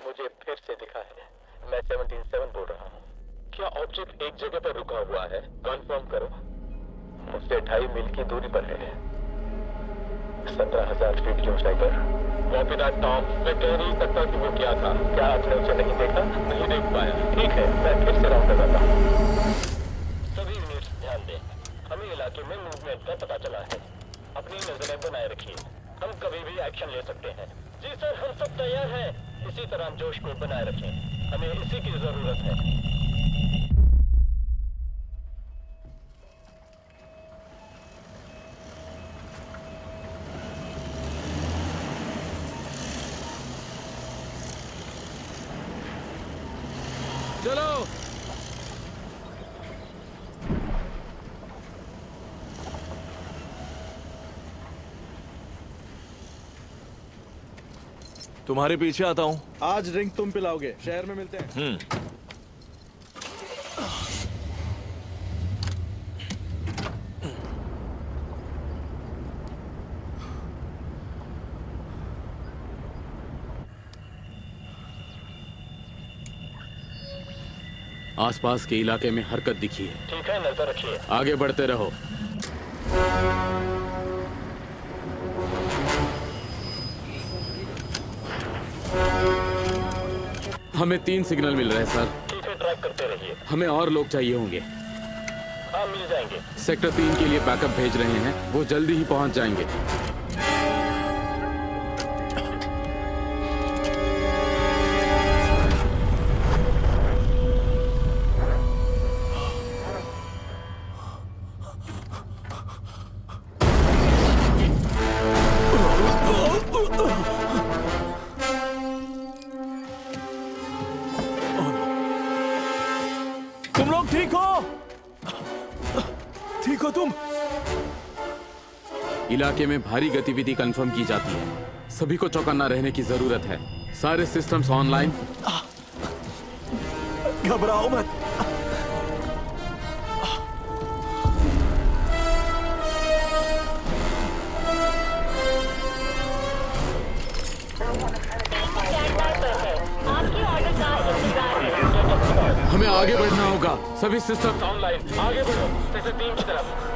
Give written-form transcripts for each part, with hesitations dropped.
मुझे फिर से दिखा है। मैं 17-7 बोल रहा हूँ। क्या ऑब्जेक्ट एक जगह पर रुका हुआ है? कंफर्म करो। मुझसे 2.5 मील की दूरी पर है। 17,000 फीट की ऊंचाई पर। Copy that Tom. मैं कह नहीं सकता कि वो क्या था। क्या आपने उसे नहीं देखा? नहीं देख पाया। ठीक है, मैं फिर से राउंड लगाता हूँ। सभी यूनिट्स ध्यान दें। हमें इलाके में मूवमेंट का पता चला है। अपनी नजरें बनाए रखिए। हम कभी भी एक्शन ले सकते हैं। जी सर, हम सब तैयार हैं। इसी तरह जोश को बनाए रखें। हमें इसी की जरूरत है। चलो। तुम्हारे पीछे आता हूँ। आज ड्रिंक तुम पिलाओगे। शहर में मिलते हैं। आसपास के इलाके में हरकत दिखी है। ठीक है, नजर रखिए। आगे बढ़ते रहो। हमें 3 सिग्नल मिल रहे हैं सर। ठीक है, ट्रैक करते रहिए। हमें और लोग चाहिए होंगे। हाँ, मिल जाएंगे। सेक्टर 3 के लिए बैकअप भेज रहे हैं। वो जल्दी ही पहुंच जाएंगे। तुम लोग ठीक हो? ठीक हो तुम? इलाके में भारी गतिविधि कंफर्म की जाती है। सभी को चौकन्ना रहने की जरूरत है। सारे सिस्टम्स ऑनलाइन। घबराओ मत। आपकी ऑर्डर का इंतजार है। हमें आगे बढ़ना होगा। सभी सिस्टम ऑनलाइन। आगे बढ़ो। सेक्टर 3 की तरफ।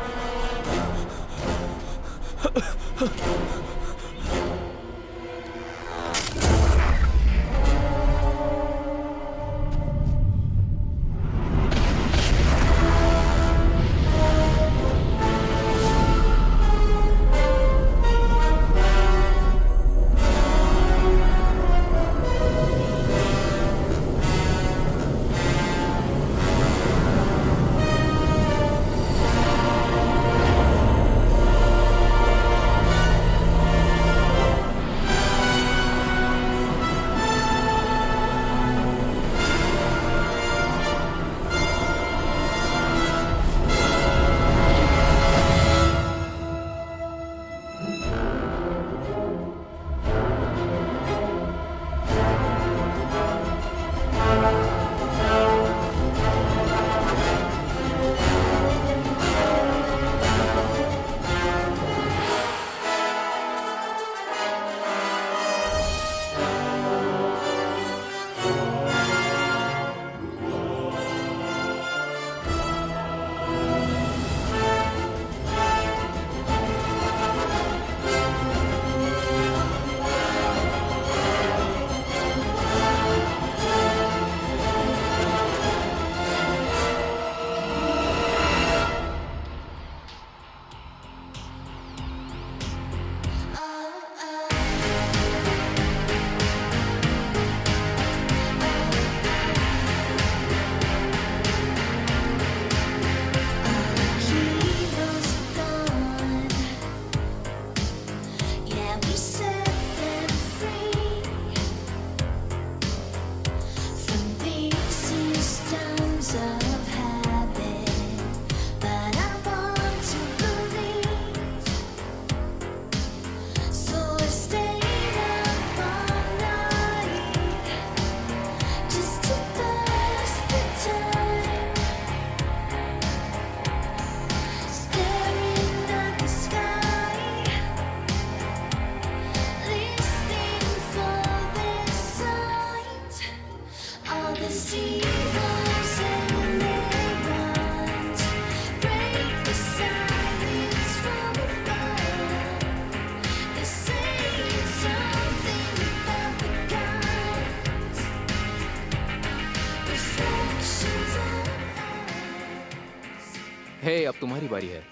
हे, अब तुम्हारी बारी है।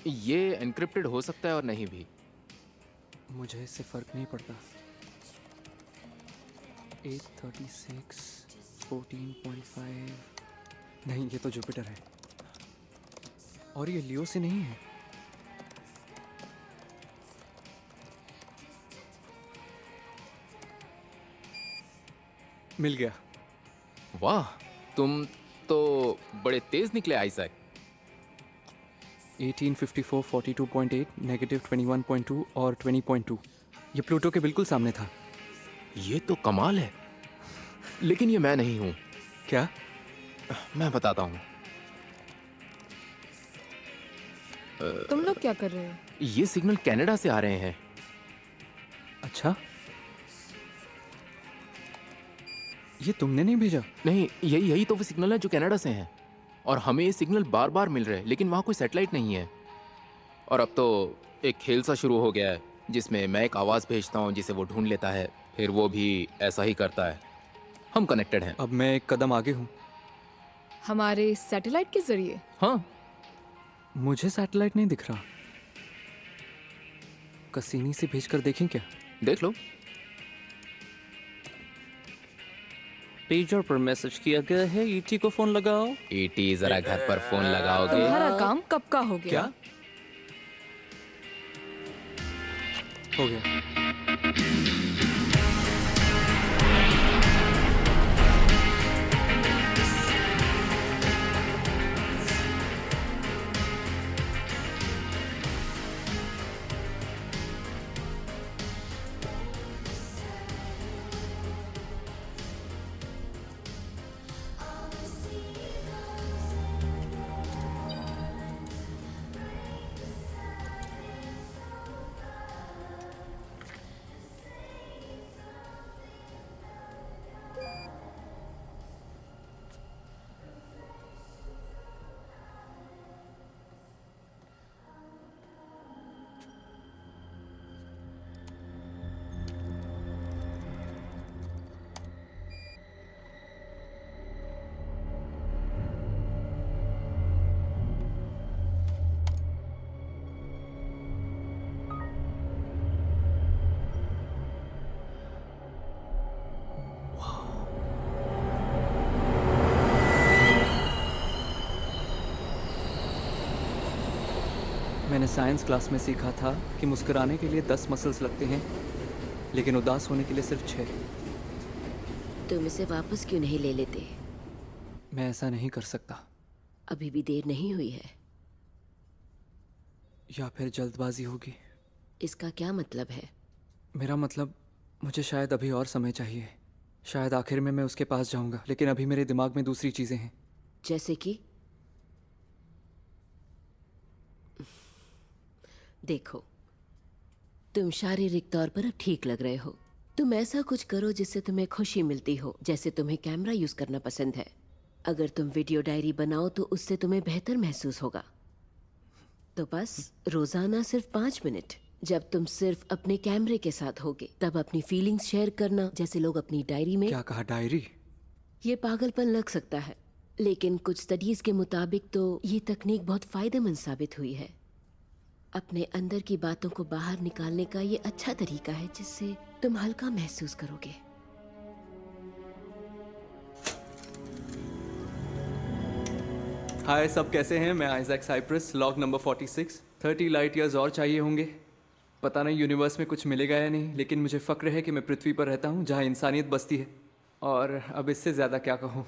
ये एनक्रिप्टेड हो सकता है और नहीं भी। मुझे इससे फर्क नहीं पड़ता। 836 14.5 नहीं, ये तो जुपिटर है और ये लियो से नहीं है। मिल गया। वाह, तुम तो बड़े तेज निकले आइजैक। 1854 42.8 नेगेटिव 21.2 और 20.2। ये प्लूटो के बिल्कुल सामने था। ये तो कमाल है, लेकिन ये मैं नहीं हूं। क्या? मैं बताता हूं। तुम लोग क्या कर रहे हो? ये सिग्नल कनाडा से आ रहे हैं। अच्छा, ये तुमने नहीं भेजा? नहीं, यही तो वो सिग्नल है जो कनाडा से हैं। और हमें ये सिग्नल बार बार मिल रहे हैं, लेकिन वहाँ कोई सैटेलाइट नहीं है। और अब तो एक खेल सा शुरू हो गया है जिसमें मैं एक आवाज़ भेजता हूँ जिसे वो ढूंढ लेता है, फिर वो भी ऐसा ही करता है। हम कनेक्टेड हैं। अब मैं एक कदम आगे हूँ। हमारे सैटेलाइट के जरिए? हाँ, मुझे सैटेलाइट नहीं दिख रहा। कसीनी से भेजकर देखें क्या? देख लो। पेजर पर मैसेज किया गया है, ईटी को फोन लगाओ। ईटी, जरा घर पर फोन लगाओगे? तुम्हारा काम कब का हो गया? क्या हो गया? मैंने साइंस क्लास में सीखा था कि मुस्कुराने के लिए 10 मसल्स लगते हैं, लेकिन उदास होने के लिए सिर्फ 6। तुम इसे वापस क्यों नहीं ले लेते? मैं ऐसा नहीं कर सकता। अभी भी देर नहीं हुई है। या फिर जल्दबाजी होगी। इसका क्या मतलब है? मेरा मतलब, मुझे शायद अभी और समय चाहिए। शायद आखिर में मैं उसके पास जाऊंगा, लेकिन अभी मेरे दिमाग में दूसरी चीजें हैं। जैसे कि? देखो, तुम शारीरिक तौर पर अब ठीक लग रहे हो। तुम ऐसा कुछ करो जिससे तुम्हें खुशी मिलती हो, जैसे तुम्हें कैमरा यूज करना पसंद है। अगर तुम वीडियो डायरी बनाओ तो उससे तुम्हें बेहतर महसूस होगा। तो बस रोजाना सिर्फ 5 मिनट, जब तुम सिर्फ अपने कैमरे के साथ होगे, तब अपनी फीलिंग्स शेयर करना, जैसे लोग अपनी डायरी में। क्या कहा, डायरी? ये पागलपन लग सकता है, लेकिन कुछ स्टडीज के मुताबिक तो ये तकनीक बहुत फायदेमंद साबित हुई है। अपने अंदर की बातों को बाहर निकालने का ये अच्छा तरीका है जिससे तुम हल्का महसूस करोगे। हाय, सब कैसे हैं? मैं Isaac Cyprus, log number 46। 30 light years और चाहिए होंगे। पता नहीं यूनिवर्स में कुछ मिलेगा या नहीं, लेकिन मुझे फ़क्र है कि मैं पृथ्वी पर रहता हूँ जहाँ इंसानियत बसती है। और अब इससे ज़्यादा क्या कहूँ।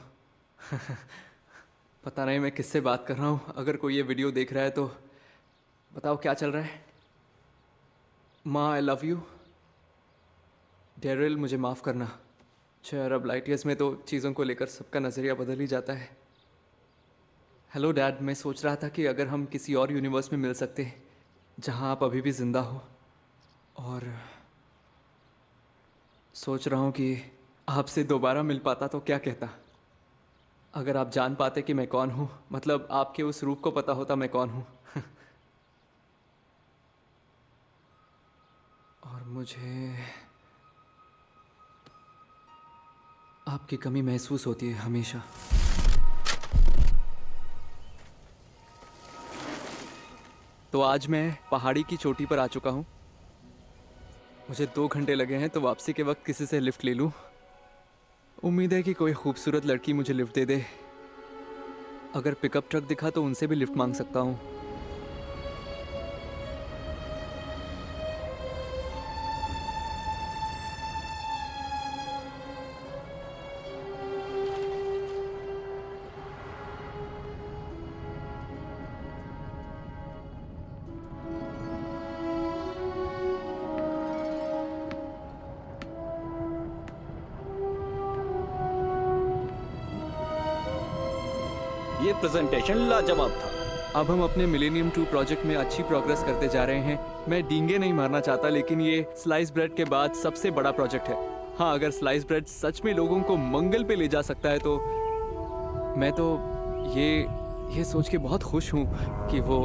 पता नहीं मैं किससे बात कर रहा हूँ। अगर कोई ये वीडियो देख रहा है तो बताओ क्या चल रहा है। माँ, आई लव यू। डेरिल, मुझे माफ़ करना। 6 अरब लाइट ईयर्स में तो चीज़ों को लेकर सबका नज़रिया बदल ही जाता है। हेलो डैड, मैं सोच रहा था कि अगर हम किसी और यूनिवर्स में मिल सकते हैं जहाँ आप अभी भी ज़िंदा हो, और सोच रहा हूँ कि आपसे दोबारा मिल पाता तो क्या कहता। अगर आप जान पाते कि मैं कौन हूँ, मतलब आपके उस रूप को पता होता मैं कौन हूँ। और मुझे आपकी कमी महसूस होती है हमेशा। तो आज मैं पहाड़ी की चोटी पर आ चुका हूँ। मुझे 2 घंटे लगे हैं, तो वापसी के वक्त किसी से लिफ्ट ले लूँ। उम्मीद है कि कोई खूबसूरत लड़की मुझे लिफ्ट दे दे। अगर पिकअप ट्रक दिखा तो उनसे भी लिफ्ट मांग सकता हूँ। ये प्रेजेंटेशन लाजवाब था। अब हम अपने मिलेनियम 2 प्रोजेक्ट में अच्छी प्रोग्रेस करते जा रहे हैं। मैं डींगे नहीं मारना चाहता, लेकिन ये स्लाइस ब्रेड के बाद सबसे बड़ा प्रोजेक्ट है। हाँ, अगर स्लाइस ब्रेड सच में लोगों को मंगल पे ले जा सकता है तो मैं तो ये सोच के बहुत खुश हूँ कि वो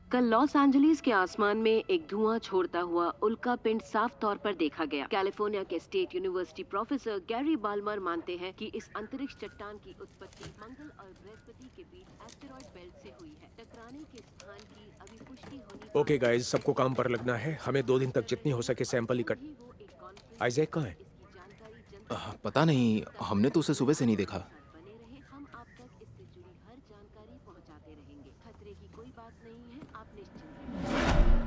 कल लॉस एंजलिस के आसमान में एक धुआं छोड़ता हुआ उल्का पिंड साफ तौर पर देखा गया। कैलिफोर्निया के state university professor Gary Balmer मानते हैं कि इस अंतरिक्ष चट्टान की उत्पत्ति मंगल और बृहस्पति के बीच एस्टेरॉयड बेल्ट से हुई है। टकराने के स्थान की अभी पुष्टि होनी। ओके गाइस, सबको काम पर लगना है। हमें 2 दिन तक जितनी हो सके सैंपल इकट्ठा। आइजैक कहाँ है? पता नहीं, हमने तो उसे सुबह से नहीं देखा। बने रहे, हम आप तक इससे जुड़ी हर जानकारी पहुंचाते रहेंगे। खतरे की कोई बात नहीं है, आप निश्चिंत रहें।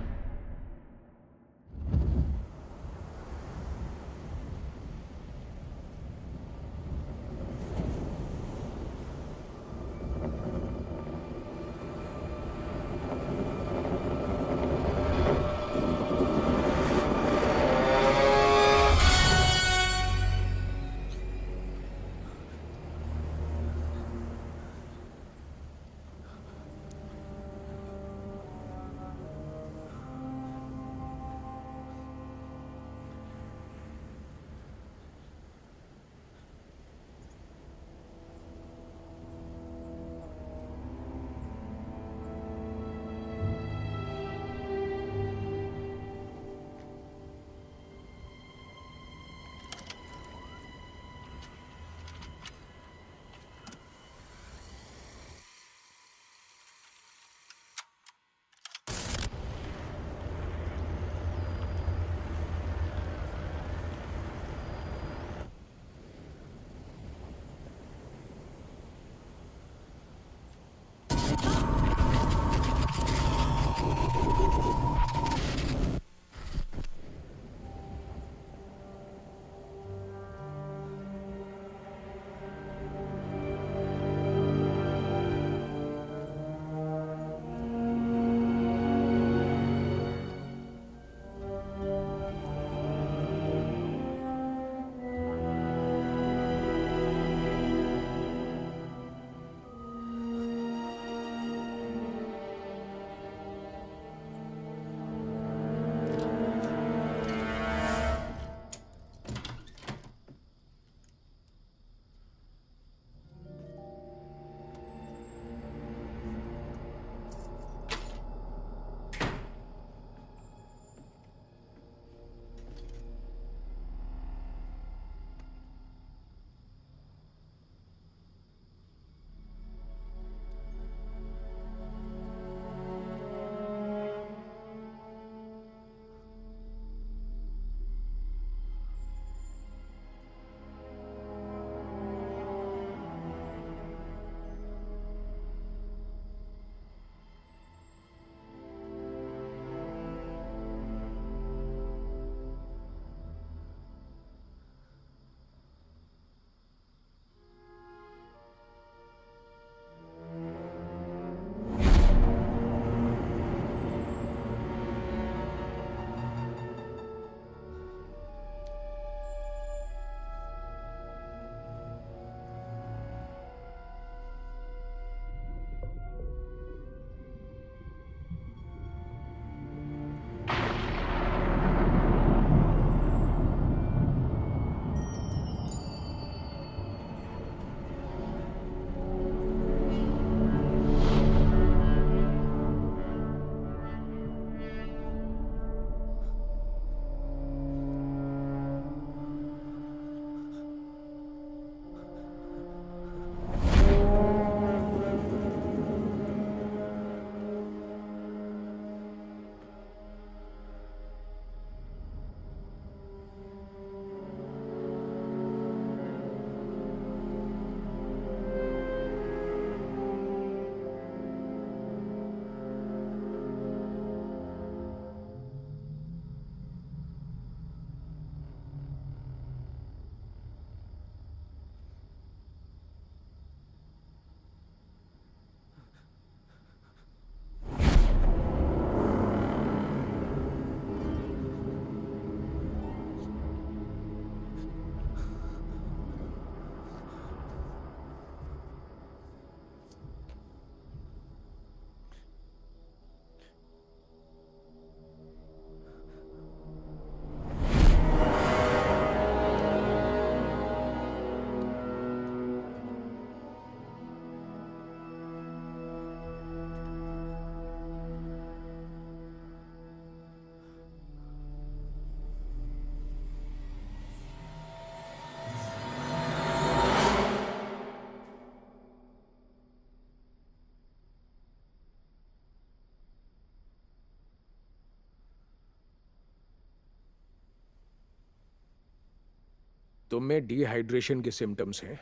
तुम में डिहाइड्रेशन के सिम्टम्स हैं,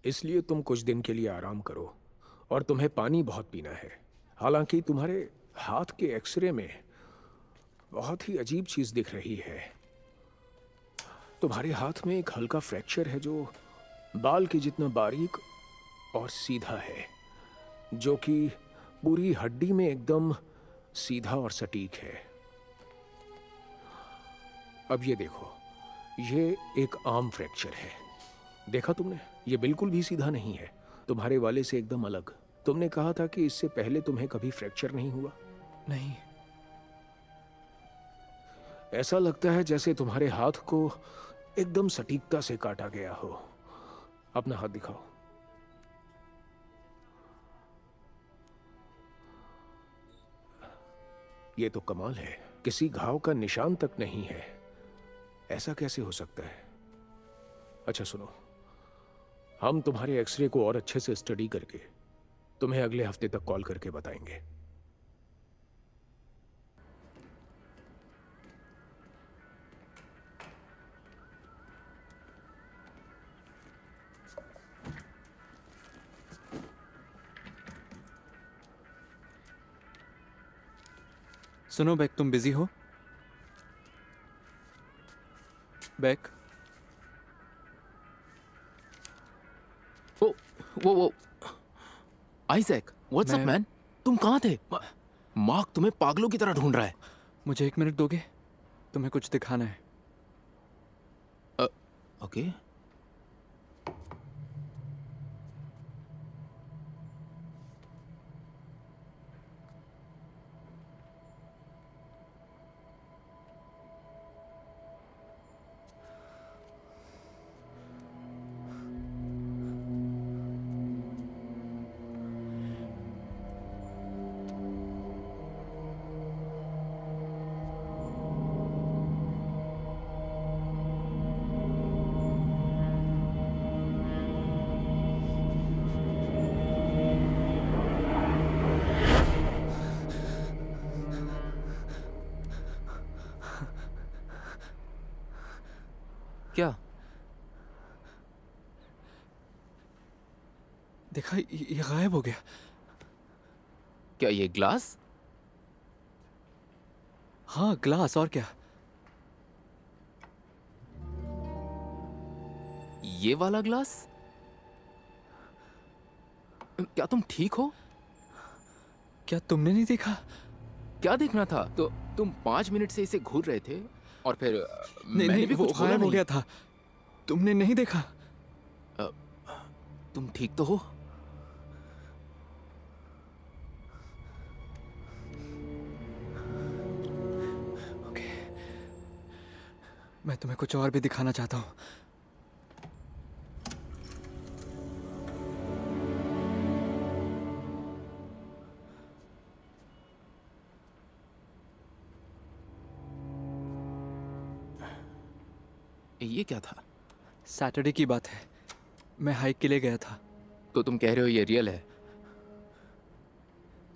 इसलिए तुम कुछ दिन के लिए आराम करो और तुम्हें पानी बहुत पीना है। हालांकि तुम्हारे हाथ के एक्सरे में बहुत ही अजीब चीज दिख रही है। तुम्हारे हाथ में एक हल्का फ्रैक्चर है जो बाल के जितना बारीक और सीधा है, जो कि पूरी हड्डी में एकदम सीधा और सटीक है। अब ये देखो, ये एक आर्म फ्रैक्चर है। देखा तुमने? ये बिल्कुल भी सीधा नहीं है, तुम्हारे वाले से एकदम अलग। तुमने कहा था कि इससे पहले तुम्हें कभी फ्रैक्चर नहीं हुआ। नहीं। ऐसा लगता है जैसे तुम्हारे हाथ को एकदम सटीकता से काटा गया हो। अपना हाथ दिखाओ। ये तो कमाल है, किसी घाव का निशान तक नहीं है। ऐसा कैसे हो सकता है? अच्छा सुनो, हम तुम्हारे एक्सरे को और अच्छे से स्टडी करके तुम्हें अगले हफ्ते तक कॉल करके बताएंगे। सुनो बैक, तुम बिजी हो? बैक, वो आइजैक, व्हाट्स अप मैन? तुम कहाँ थे? मार्क तुम्हें पागलों की तरह ढूंढ रहा है। मुझे 1 मिनट दोगे? तुम्हें कुछ दिखाना है। ओके। क्या देखा, ये गायब हो गया। क्या ये ग्लास? हाँ, ग्लास। और क्या? ये वाला ग्लास? क्या तुम ठीक हो? क्या तुमने नहीं देखा? क्या देखना था? तो तुम 5 मिनट से इसे घूर रहे थे और फिर नहीं, मैंने नहीं, भी वो कुछ बोला गायब हो नहीं। गया था। तुमने नहीं देखा? तुम ठीक तो हो? ओके, मैं तुम्हें कुछ और भी दिखाना चाहता हूँ। ये क्या था? सैटरडे की बात है, मैं हाइक के लिए गया था। तो तुम कह रहे हो ये रियल है?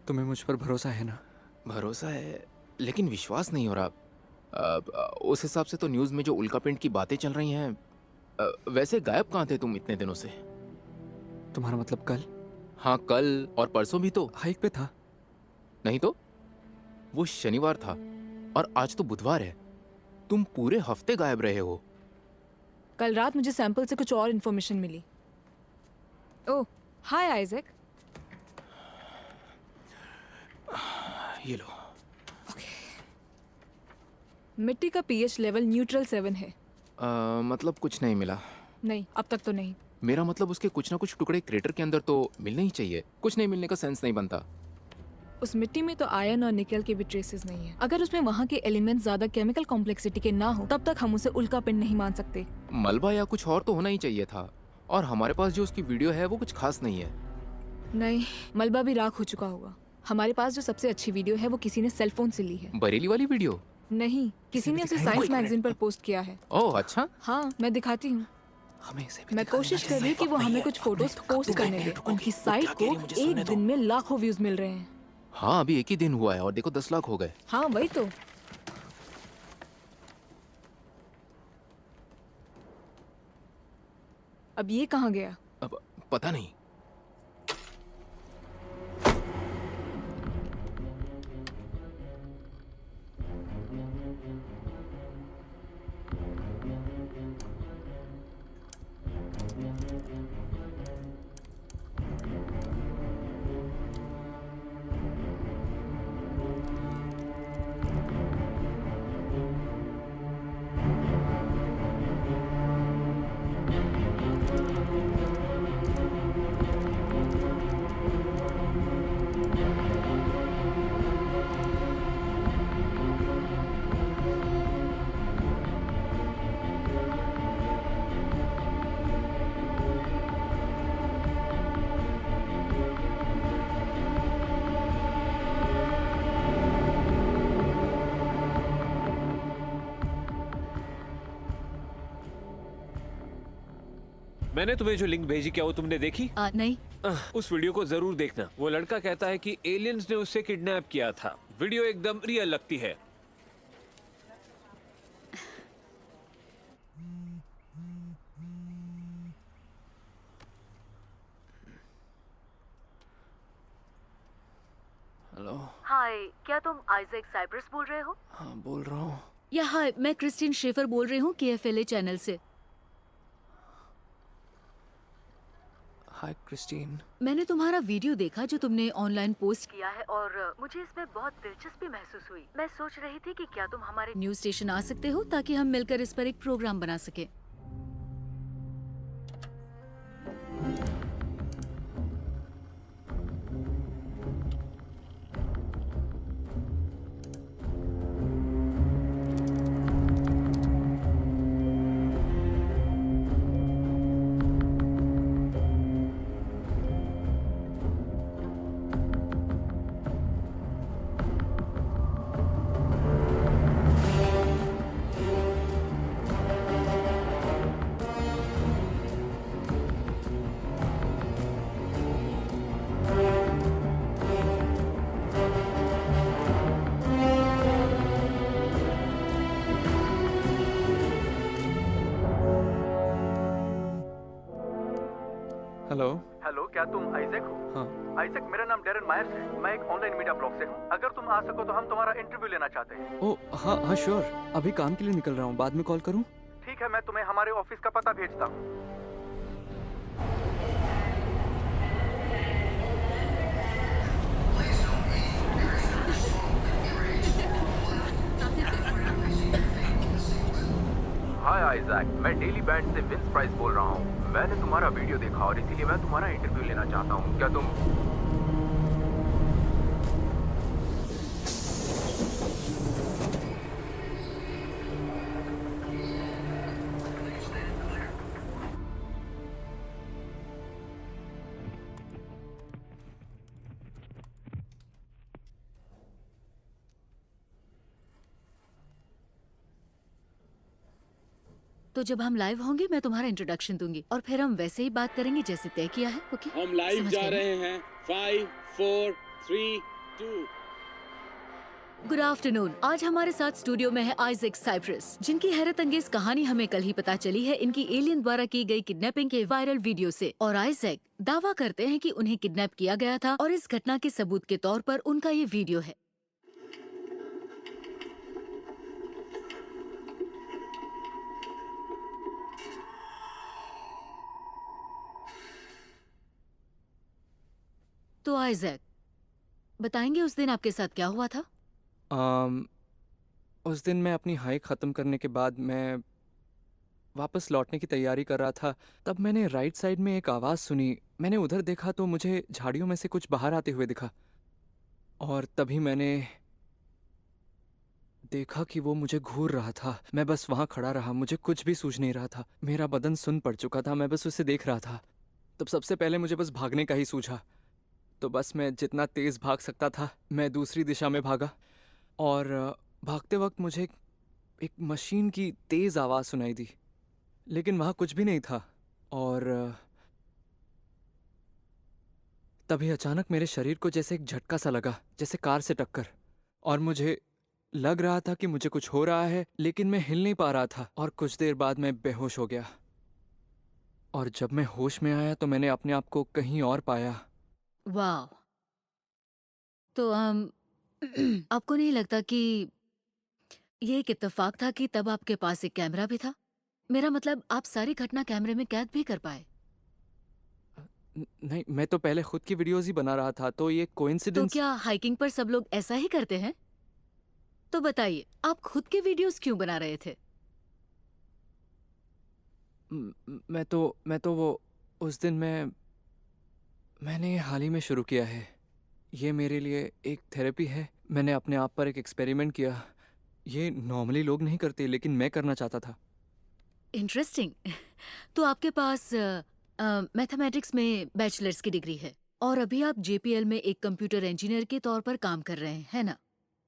तुम्हें मुझ पर भरोसा है ना? भरोसा है, लेकिन विश्वास नहीं हो रहा। उस हिसाब से तो न्यूज़ में जो उल्कापिंड की बातें चल रही हैं, वैसे गायब कहाँ थे तुम इतने दिनों से? तुम्हारा मतलब कल? हाँ, कल और परसों भी तो हाइक पे था। नहीं तो वो शनिवार था और आज तो बुधवार है। तुम पूरे हफ्ते गायब रहे हो। कल रात मुझे सैंपल से कुछ और इन्फॉर्मेशन मिली। ओह, हाय आइजैक। ये लो। मिट्टी का पीएच लेवल न्यूट्रल 7 है। मतलब कुछ नहीं मिला? नहीं, अब तक तो नहीं। मेरा मतलब उसके कुछ ना कुछ टुकड़े क्रेटर के अंदर तो मिलने ही चाहिए। कुछ नहीं मिलने का सेंस नहीं बनता। उस मिट्टी में तो आयरन और निकल के भी ट्रेसेस नहीं है। अगर उसमें वहाँ के एलिमेंट्स ज्यादा केमिकल कॉम्प्लेक्सिटी के ना हो, तब तक हम उसे उल्कापिंड नहीं मान सकते। मलबा या कुछ और तो होना ही चाहिए था। और हमारे पास जो उसकी वीडियो है वो कुछ खास नहीं है। नहीं, मलबा भी राख हो चुका होगा। हमारे पास जो सबसे अच्छी वीडियो है वो किसी ने सेलफोन से ली है। बरेली वाली वीडियो? नहीं, किसी ने उसे साइंस मैगजीन पर पोस्ट किया है। ओह अच्छा। हाँ, मैं दिखाती हूँ। हमें इसे मैं कोशिश कर रही हूँ कि वो हमें कुछ फोटोज पोस्ट करने दे। उनकी साइट को एक दिन में लाखों व्यूज मिल रहे हैं। हाँ, अभी 1 ही दिन हुआ है और देखो 10 लाख हो गए। हाँ, वही तो। अब ये कहाँ गया? अब पता नहीं। मैंने तुम्हें जो लिंक भेजी, क्या वो तुमने देखी? नहीं। उस वीडियो को जरूर देखना। वो लड़का कहता है कि एलियंस ने उससे किडनैप किया था। वीडियो एकदम रियल लगती है। हेलो। हाय, क्या तुम आइजैक साइप्रस बोल रहे हो? हाँ, बोल रहा हूँ। या हाय, मैं क्रिस्टीन शेफर बोल रही हूँ KFLA चैनल से। हाय क्रिस्टीन। मैंने तुम्हारा वीडियो देखा जो तुमने ऑनलाइन पोस्ट किया है और मुझे इसमें बहुत दिलचस्पी महसूस हुई। मैं सोच रही थी कि क्या तुम हमारे न्यूज स्टेशन आ सकते हो ताकि हम मिलकर इस पर एक प्रोग्राम बना सके। हेलो। हेलो, क्या तुम आइजैक हो? हाँ। आइजैक, मेरा नाम डेरन मायर्स है। मैं एक ऑनलाइन मीडिया ब्लॉग से हूँ। अगर तुम आ सको तो हम तुम्हारा इंटरव्यू लेना चाहते हैं। ओह हाँ हाँ श्योर। अभी काम के लिए निकल रहा हूँ, बाद में कॉल करूँ? ठीक है, मैं तुम्हें हमारे ऑफिस का पता भेजता हूँ। हाय आइजैक, मैं डेली बैंड से विंस प्राइस बोल रहा हूँ। मैंने तुम्हारा वीडियो देखा और इसीलिए मैं तुम्हारा इंटरव्यू लेना चाहता हूँ। क्या तुम तो जब हम लाइव होंगे मैं तुम्हारा इंट्रोडक्शन दूंगी और फिर हम वैसे ही बात करेंगे जैसे तय किया है। ओके? हम लाइव समझ जा गए ना? रहे हैं। 5 4 3 2। Good afternoon. आज हमारे साथ स्टूडियो में है आइजैक साइप्रस, जिनकी हैरत अंगेज कहानी हमें कल ही पता चली है इनकी एलियन द्वारा की गई किडनैपिंग के वायरल वीडियो से। और आइजैक दावा करते हैं कि उन्हें किडनैप किया गया था और इस घटना के सबूत के तौर पर उनका ये वीडियो है। तो आइजैक बताएंगे उस दिन आपके साथ क्या हुआ था? उस दिन मैं अपनी हाइक ख़त्म करने के बाद मैं वापस लौटने की तैयारी कर रहा था। तब मैंने राइट साइड में एक आवाज़ सुनी। मैंने उधर देखा तो मुझे झाड़ियों में से कुछ बाहर आते हुए दिखा और तभी मैंने देखा कि वो मुझे घूर रहा था। मैं बस वहाँ खड़ा रहा, मुझे कुछ भी सूझ नहीं रहा था। मेरा बदन सुन्न पड़ चुका था, मैं बस उसे देख रहा था। तब सबसे पहले मुझे बस भागने का ही सूझा। तो बस मैं जितना तेज़ भाग सकता था मैं दूसरी दिशा में भागा और भागते वक्त मुझे एक मशीन की तेज़ आवाज़ सुनाई दी, लेकिन वहाँ कुछ भी नहीं था। और तभी अचानक मेरे शरीर को जैसे एक झटका सा लगा, जैसे कार से टक्कर। और मुझे लग रहा था कि मुझे कुछ हो रहा है, लेकिन मैं हिल नहीं पा रहा था और कुछ देर बाद मैं बेहोश हो गया। और जब मैं होश में आया तो मैंने अपने आप को कहीं और पाया। वाह। तो आपको नहीं लगता कि ये एक इत्तेफाक था कि तब आपके पास एक कैमरा भी था? मेरा मतलब आप सारी घटना कैमरे में कैद भी कर पाए। नहीं, मैं तो पहले खुद की वीडियोस ही बना रहा था, तो ये तो कोइंसिडेंस। क्या हाइकिंग पर सब लोग ऐसा ही करते हैं? तो बताइए, आप खुद के वीडियोस क्यों बना रहे थे? मैं तो वो उस दिन मैंने ये हाल ही में शुरू किया है। ये मेरे लिए एक थेरेपी है। मैंने अपने आप पर एक एक्सपेरिमेंट किया। ये नॉर्मली लोग नहीं करते, लेकिन मैं करना चाहता था। इंटरेस्टिंग। तो आपके पास मैथमेटिक्स में बैचलर्स की डिग्री है और अभी आप जेपीएल में एक कंप्यूटर इंजीनियर के तौर पर काम कर रहे हैं, है ना?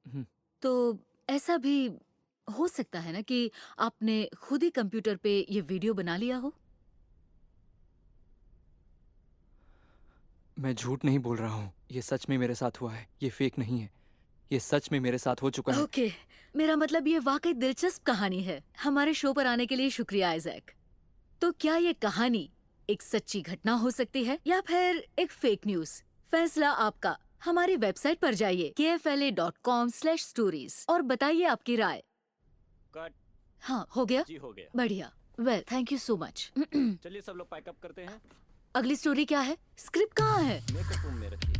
हम्म। तो ऐसा भी हो सकता है ना कि आपने खुद ही कंप्यूटर पे ये वीडियो बना लिया हो? मैं झूठ नहीं बोल रहा हूँ। ये सच में मेरे साथ हुआ है। ये फेक नहीं है। ये सच में मेरे साथ हो चुका है। ओके, मेरा मतलब ये वाकई दिलचस्प कहानी है। हमारे शो पर आने के लिए शुक्रिया आइजैक। तो क्या ये कहानी एक सच्ची घटना हो सकती है या फिर एक फेक न्यूज? फैसला आपका। हमारी वेबसाइट पर जाइए kfla.com/stories और बताइए आपकी राय। कट। हाँ, हो गया? जी हो गया। बढ़िया। Well, thank you so much. चलिए सब लोग पैकअप करते हैं। अगली स्टोरी क्या है? स्क्रिप्ट कहाँ है? मेकअप रूम में रखिए।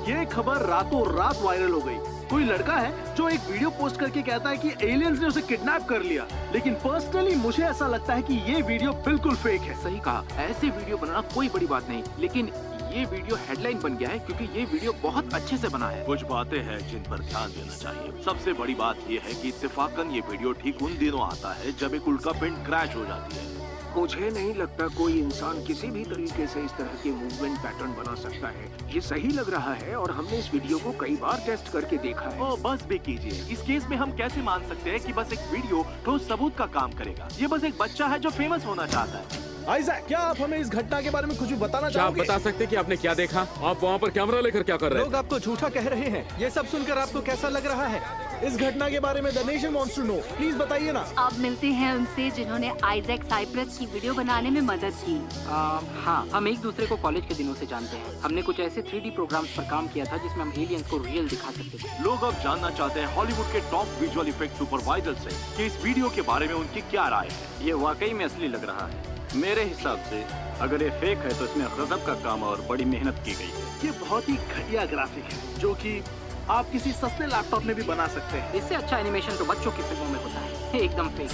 ये खबर रातों रात वायरल हो गई। कोई लड़का है जो एक वीडियो पोस्ट करके कहता है कि एलियंस ने उसे किडनैप कर लिया, लेकिन पर्सनली मुझे ऐसा लगता है कि ये वीडियो बिल्कुल फेक है। सही कहा, ऐसे वीडियो बनाना कोई बड़ी बात नहीं, लेकिन ये वीडियो हेडलाइन बन गया है क्योंकि ये वीडियो बहुत अच्छे से बना है। कुछ बातें हैं जिन पर ध्यान देना चाहिए। सबसे बड़ी बात ये है कि इत्तेफाकन ये वीडियो ठीक उन दिनों आता है जब एक उल्कापिंड क्रैश हो जाती है। मुझे नहीं लगता कोई इंसान किसी भी तरीके से इस तरह के मूवमेंट पैटर्न बना सकता है। ये सही लग रहा है और हमने इस वीडियो को कई बार टेस्ट करके देखा है। ओ बस भी कीजिए। इस केस में हम कैसे मान सकते हैं कि बस एक वीडियो ठोस सबूत का काम करेगा? ये बस एक बच्चा है जो फेमस होना चाहता है। आइजैक, क्या आप हमें इस घटना के बारे में कुछ भी बताना क्या आप चाहोगे? बता सकते कि आपने क्या देखा? आप वहाँ पर कैमरा लेकर क्या कर रहे लोग आपको झूठा कह रहे हैं। ये सब सुनकर आपको कैसा लग रहा है? इस घटना के बारे में the nation wants to know. Please बताइए ना। आप मिलते हैं उनसे जिन्होंने आइजैक साइप्रस की वीडियो बनाने में मदद की। हाँ, हम एक दूसरे को कॉलेज के दिनों से जानते हैं। हमने कुछ ऐसे 3D प्रोग्राम्स पर काम किया था जिसमें हम एलियंस को रियल दिखा सकते थे। लोग अब जानना चाहते हैं हॉलीवुड के टॉप विजुअल इफेक्ट सुपरवाइजर से कि इस वीडियो के बारे में उनकी क्या राय है। ये वाकई में असली लग रहा है। मेरे हिसाब से अगर ये फेक है तो इसमें गजब का काम और बड़ी मेहनत की गई है। ये बहुत ही घटिया ग्राफिक है जो कि आप किसी सस्ते लैपटॉप में भी बना सकते हैं। इससे अच्छा एनिमेशन तो बच्चों की फिल्मों में होता है। एकदम fake.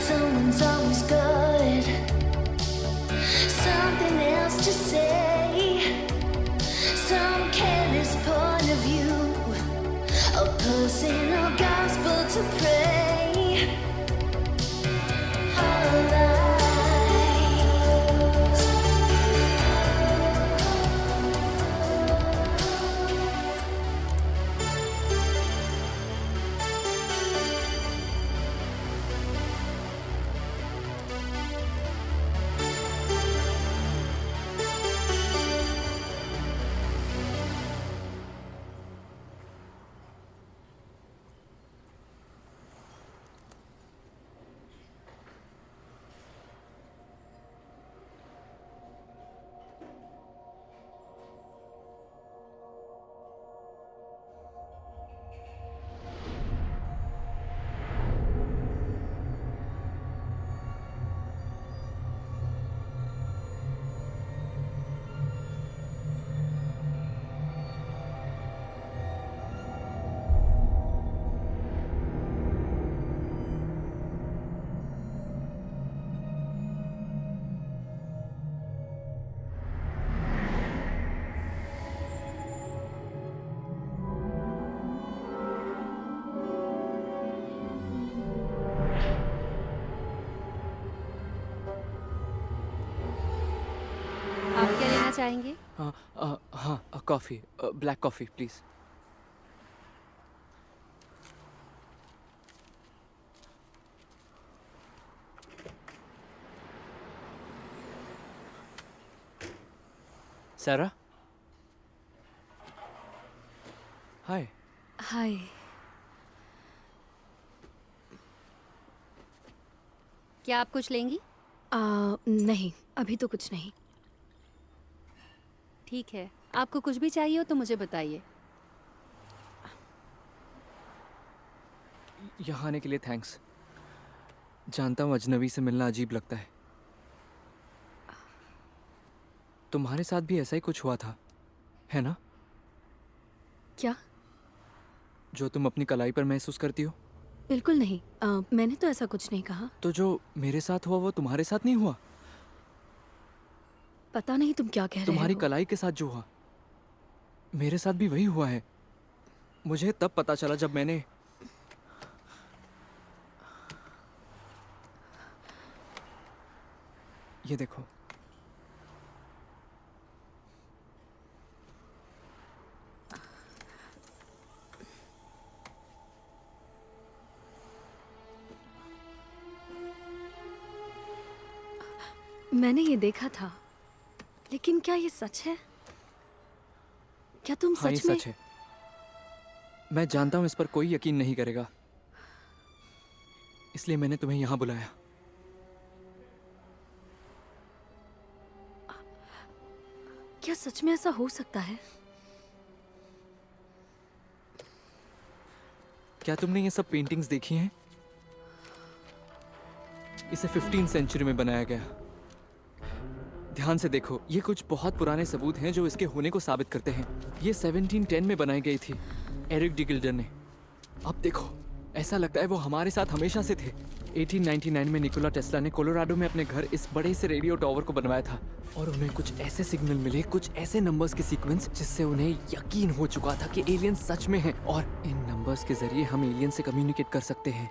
Someone's always good. Something else to say. Some careless point of view. A personal gospel to pray. Our lives. आप क्या लेना चाहेंगे? हाँ, कॉफी, ब्लैक कॉफी प्लीज। सारा, हाय। हाय। क्या आप कुछ लेंगी? नहीं, अभी तो कुछ नहीं। ठीक है, आपको कुछ भी चाहिए हो तो मुझे बताइए। यहाँ आने के लिए थैंक्स। जानता हूँ अजनबी से मिलना अजीब लगता है। तुम्हारे साथ भी ऐसा ही कुछ हुआ था, है ना? क्या? जो तुम अपनी कलाई पर महसूस करती हो। बिल्कुल नहीं, मैंने तो ऐसा कुछ नहीं कहा। तो जो मेरे साथ हुआ वो तुम्हारे साथ नहीं हुआ? पता नहीं तुम क्या कह रहे हो। तुम्हारी कलाई के साथ जो हुआ मेरे साथ भी वही हुआ है। मुझे तब पता चला जब मैंने ये देखो। मैंने ये देखा था, लेकिन क्या ये सच है? क्या तुम हाँ, सच ये में? सच है। मैं जानता हूं इस पर कोई यकीन नहीं करेगा, इसलिए मैंने तुम्हें यहां बुलाया। क्या सच में ऐसा हो सकता है? क्या तुमने ये सब पेंटिंग्स देखी हैं? इसे 15वीं सेंचुरी में बनाया गया। ध्यान से देखो, ये कुछ बहुत पुराने सबूत हैं जो इसके होने को साबित करते हैं। ये 1710 में बनाई गई थी एरिक डी गिल्डर ने। अब देखो, ऐसा लगता है वो हमारे साथ हमेशा से थे। 1899 में निकोला टेस्ला ने कोलोराडो में अपने घर इस बड़े से रेडियो टावर को बनवाया था और उन्हें कुछ ऐसे सिग्नल मिले, कुछ ऐसे नंबर्स के सीक्वेंस जिससे उन्हें यकीन हो चुका था कि एलियंस सच में हैं और इन नंबर्स के जरिए हम एलियन से कम्युनिकेट कर सकते हैं।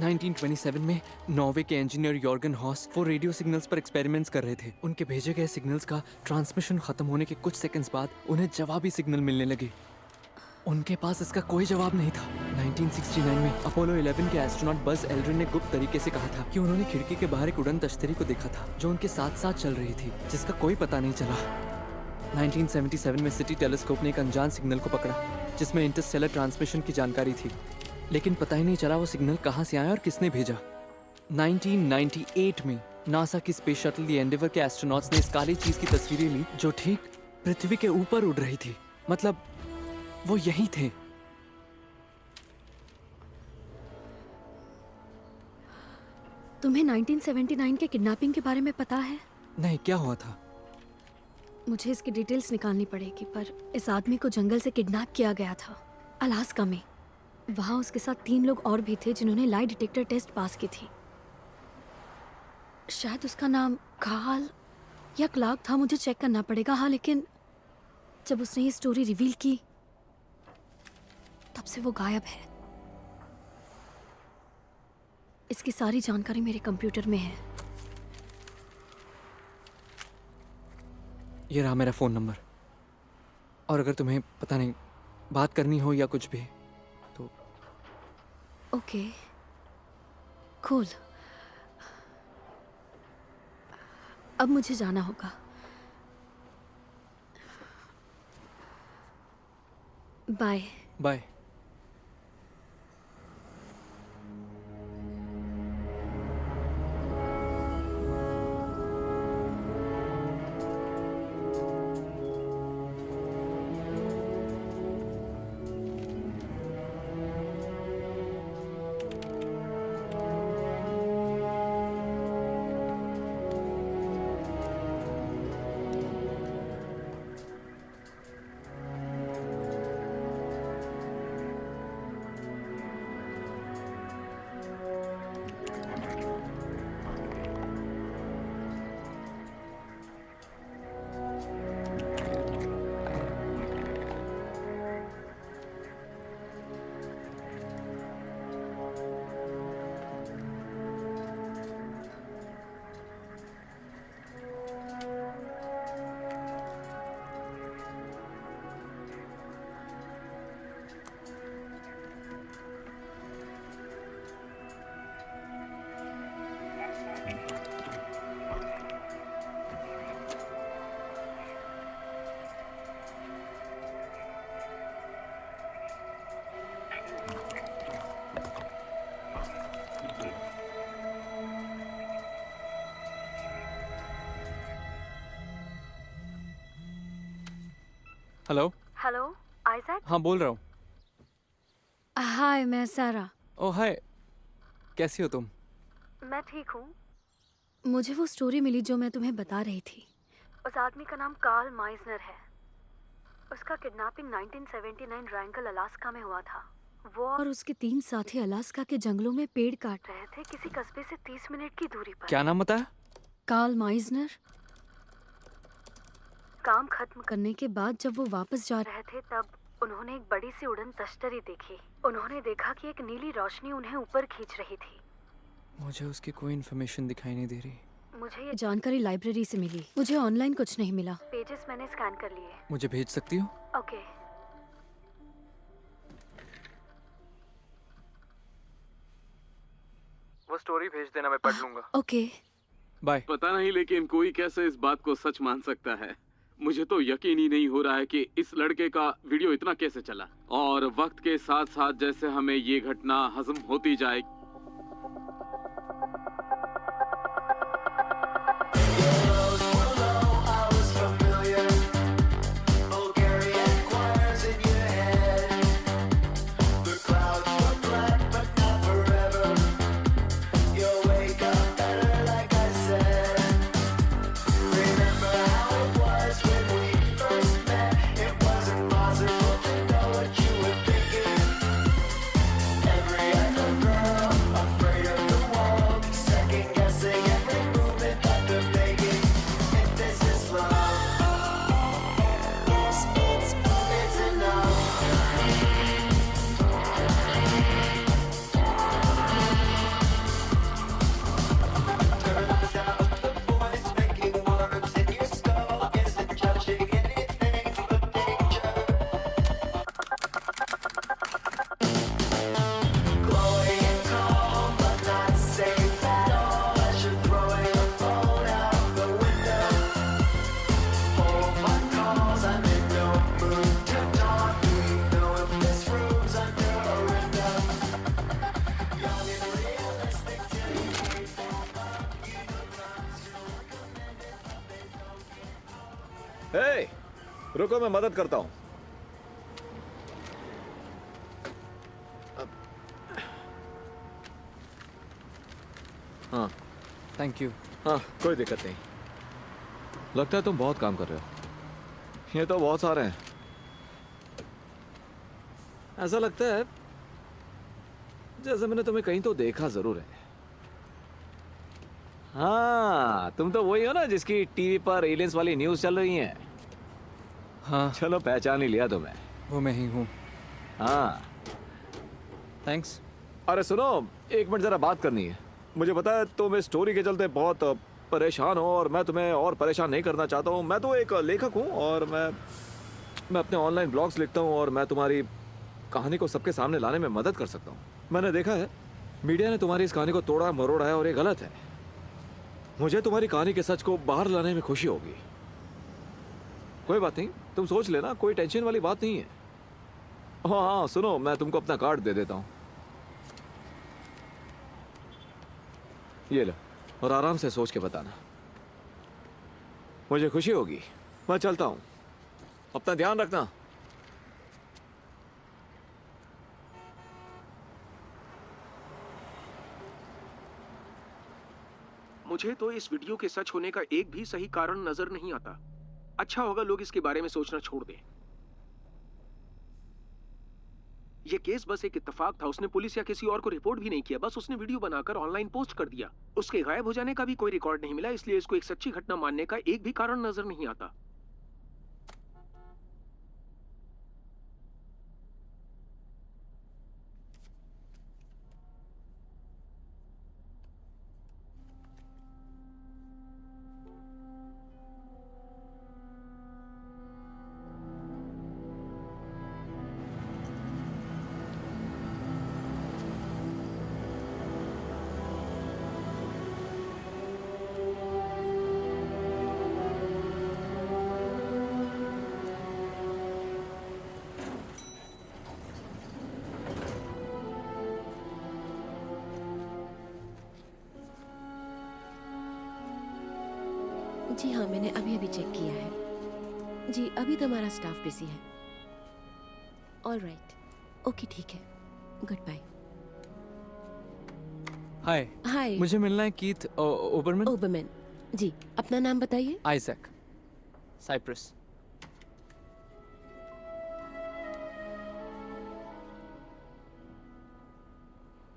1927 में नॉर्वे के इंजीनियर यॉर्गन हॉस वो रेडियो सिग्नल्स पर एक्सपेरिमेंट्स कर रहे थे। उनके भेजे गए सिग्नल्स का ट्रांसमिशन खत्म होने के कुछ सेकंड्स बाद उन्हें जवाबी सिग्नल मिलने लगे। उनके पास इसका कोई जवाब नहीं था। 1969 में अपोलो 11 के एस्ट्रोनॉट बज एल्ड्रिन ने गुप्त तरीके से कहा था कि उन्होंने खिड़की के बाहर एक उड़न तश्तरी को देखा था जो उनके साथ साथ चल रही थी, जिसका कोई पता नहीं चला। 1977 में सिटी टेलीस्कोप ने एक अनजान सिग्नल को पकड़ा जिसमें इंटरस्टेलर ट्रांसमिशन की जानकारी थी, लेकिन पता ही नहीं चला वो सिग्नल कहाँ से आया और किसने भेजा। 1998 में नासा की स्पेस शटल दी एंडेवर के एस्ट्रोनॉट्स ने इस काली चीज की तस्वीरें ली जो ठीक पृथ्वी के ऊपर उड़ रही थी। मतलब वो यही थे। तुम्हें 1979 के किडनैपिंग के बारे में पता है? नहीं, क्या हुआ था? मुझे इसकी डिटेल्स निकालनी पड़ेगी, पर इस आदमी को जंगल से किडनैप किया गया था, अलास्का में। वहाँ उसके साथ 3 लोग और भी थे जिन्होंने लाई डिटेक्टर टेस्ट पास की थी। शायद उसका नाम कार्ल या क्लार्क था, मुझे चेक करना पड़ेगा। हाँ, लेकिन जब उसने ये स्टोरी रिवील की तब से वो गायब है। इसकी सारी जानकारी मेरे कंप्यूटर में है। ये रहा मेरा फोन नंबर, और अगर तुम्हें पता नहीं बात करनी हो या कुछ भी तो। Okay, cool. अब मुझे जाना होगा। Bye. Bye. Hello. Hello Isaac. हाँ बोल रहा हूँ। हाय, मैं सारा। ओह हाय, कैसी हो तुम? मैं ठीक हूँ। मुझे वो स्टोरी मिली जो मैं तुम्हें बता रही थी। उस आदमी का नाम कार्ल माइजनर है। उसका किडनैपिंग 1979 रैंगल अलास्का में हुआ था। वो और उसके 3 साथी अलास्का के जंगलों में पेड़ काट रहे थे, किसी कस्बे से 30 मिनट की दूरी पर। क्या नाम बताया? Karl Meisner. काम खत्म करने के बाद जब वो वापस जा रहे थे तब उन्होंने एक बड़ी सी उड़न तश्तरी देखी। उन्होंने देखा कि एक नीली रोशनी उन्हें ऊपर खींच रही थी। मुझे उसकी कोई इन्फॉर्मेशन दिखाई नहीं दे रही। मुझे ये जानकारी लाइब्रेरी से मिली। मुझे ऑनलाइन कुछ नहीं मिला। पेजेस मैंने स्कैन कर लिए। मुझे भेज सकती हो? ओके। वो स्टोरी भेज देना, मैं पढ़ लूंगा। Okay bye. पता नहीं लेकिन कोई कैसे इस बात को सच मान सकता है। मुझे तो यकीन ही नहीं हो रहा है कि इस लड़के का वीडियो इतना कैसे चला, और वक्त के साथ साथ जैसे हमें ये घटना हजम होती जाए। हे, रुको मैं मदद करता हूँ। हाँ थैंक यू। हाँ कोई दिक्कत नहीं। लगता है तुम बहुत काम कर रहे हो। ये तो बहुत सारे हैं। ऐसा लगता है जैसे मैंने तुम्हें कहीं तो देखा जरूर है। हाँ तुम तो वही हो ना जिसकी टीवी पर एलियंस वाली न्यूज़ चल रही है। हाँ चलो पहचान ही लिया तुम्हें। वो मैं ही हूँ। हाँ थैंक्स। अरे सुनो, एक मिनट जरा बात करनी है। मुझे पता है तुम इस स्टोरी के चलते बहुत परेशान हो और मैं तुम्हें और परेशान नहीं करना चाहता हूँ। मैं तो एक लेखक हूँ और मैं अपने ऑनलाइन ब्लॉग्स लिखता हूँ और मैं तुम्हारी कहानी को सबके सामने लाने में मदद कर सकता हूँ। मैंने देखा है मीडिया ने तुम्हारी इस कहानी को तोड़ा मरोड़ा है और ये गलत है। मुझे तुम्हारी कहानी के सच को बाहर लाने में खुशी होगी। कोई बात नहीं, तुम सोच लेना, कोई टेंशन वाली बात नहीं है। हाँ सुनो, मैं तुमको अपना कार्ड दे देता हूँ। ये लो और आराम से सोच के बताना। मुझे खुशी होगी। मैं चलता हूँ, अपना ध्यान रखना। मुझे तो इस वीडियो के सच होने का एक भी सही कारण नजर नहीं आता। अच्छा होगा लोग इसके बारे में सोचना छोड़ दें। ये केस बस एक इत्तेफाक था। उसने पुलिस या किसी और को रिपोर्ट भी नहीं किया, बस उसने वीडियो बनाकर ऑनलाइन पोस्ट कर दिया। उसके गायब हो जाने का भी कोई रिकॉर्ड नहीं मिला, इसलिए इसको एक सच्ची घटना मानने का एक भी कारण नजर नहीं आता। जी हाँ, मैंने अभी अभी चेक किया है। जी अभी तो हमारा स्टाफ बिजी है। ऑल राइट, ओके ठीक है, गुड बाय। हाय। हाय। मुझे मिलना है कीथ ओबरमैन। ओबरमैन, जी अपना नाम बताइए। Isaac, Cyprus.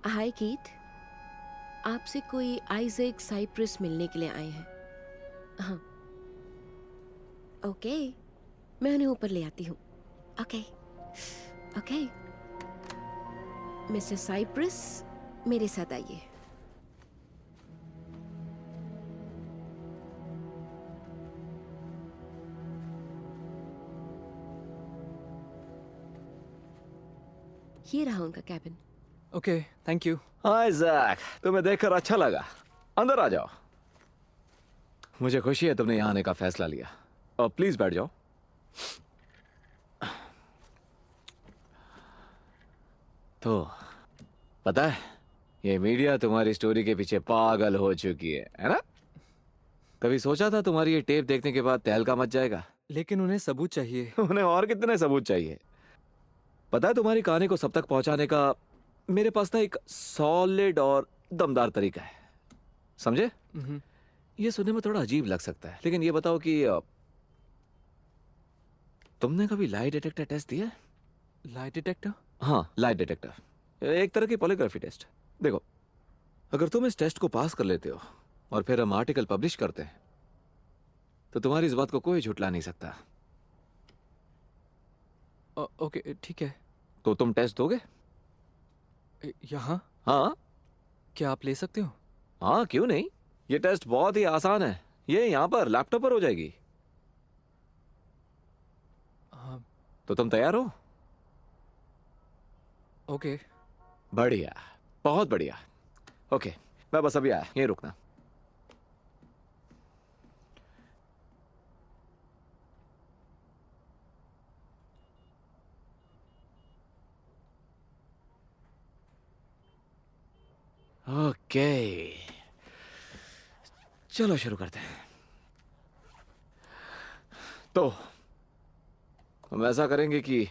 हाय कीथ, आपसे कोई आइजैक साइप्रस मिलने के लिए आए हैं। हाँ ओके, मैं उन्हें ऊपर ले आती हूँ। ओके ओके, मिस्टर साइप्रस मेरे साथ आइए। ये रहा उनका cabin. Okay, thank you. Hi Jack, तुम्हें देखकर अच्छा लगा। अंदर आ जाओ। मुझे खुशी है तुमने यहाँ आने का फैसला लिया। और प्लीज बैठ जाओ। तो पता है, ये मीडिया तुम्हारी स्टोरी के पीछे पागल हो चुकी है ना? कभी सोचा था तुम्हारी ये टेप देखने के बाद तहलका मच जाएगा? लेकिन उन्हें सबूत चाहिए। उन्हें और कितने सबूत चाहिए? पता है, तुम्हारी कहानी को सब तक पहुंचाने का मेरे पास ना एक सॉलिड और दमदार तरीका है, समझे? ये सुनने में थोड़ा अजीब लग सकता है, लेकिन ये बताओ कि तुमने कभी लाई डिटेक्टर टेस्ट दिया? Lie detector? हाँ, लाई डिटेक्टर एक तरह की पॉलीग्राफी टेस्ट। देखो, अगर तुम इस टेस्ट को पास कर लेते हो और फिर हम आर्टिकल पब्लिश करते हैं तो तुम्हारी इस बात को कोई झुठला नहीं सकता। ओके ठीक है। तो तुम टेस्ट दोगे? यहाँ? हाँ। क्या आप ले सकते हो? हाँ, क्यों नहीं। ये टेस्ट बहुत ही आसान है। ये यहाँ पर लैपटॉप पर हो जाएगी। हाँ। तो तुम तैयार हो? ओके। बढ़िया, बहुत बढ़िया। ओके, मैं बस अभी आया, यहीं रुकना। ओके, चलो शुरू करते हैं। तो हम ऐसा करेंगे कि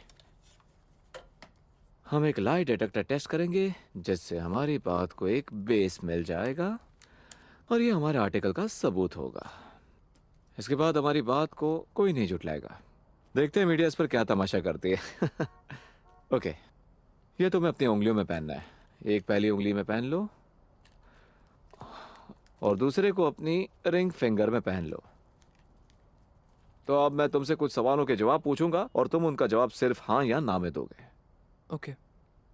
हम एक लाई डिटेक्टर टेस्ट करेंगे, जिससे हमारी बात को एक बेस मिल जाएगा और ये हमारे आर्टिकल का सबूत होगा। इसके बाद हमारी बात को कोई नहीं झुठलाएगा। देखते हैं मीडिया इस पर क्या तमाशा करती है। ओके, ये तुम्हें अपनी उंगलियों में पहनना है। एक पहली उंगली में पहन लो और दूसरे को अपनी रिंग फिंगर में पहन लो। तो अब मैं तुमसे कुछ सवालों के जवाब पूछूंगा और तुम उनका जवाब सिर्फ हाँ या ना में दोगे। ओके।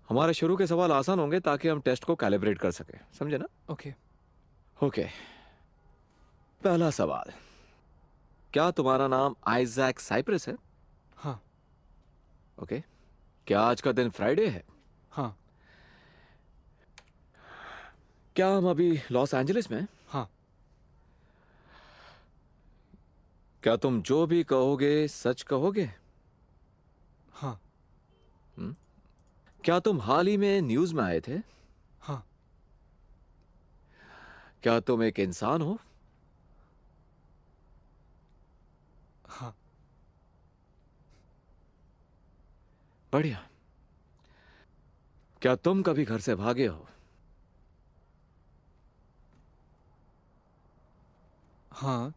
हमारे शुरू के सवाल आसान होंगे ताकि हम टेस्ट को कैलिब्रेट कर सके, समझे ना? ओके। ओके, पहला सवाल, क्या तुम्हारा नाम आइजैक साइप्रस है? हाँ। ओके, क्या आज का दिन फ्राइडे है? हाँ। क्या हम अभी लॉस एंजलिस में हैं? हाँ। क्या तुम जो भी कहोगे सच कहोगे? हाँ। क्या तुम हाल ही में न्यूज में आए थे? हाँ। क्या तुम एक इंसान हो? हाँ। बढ़िया। क्या तुम कभी घर से भागे हो? हाँ,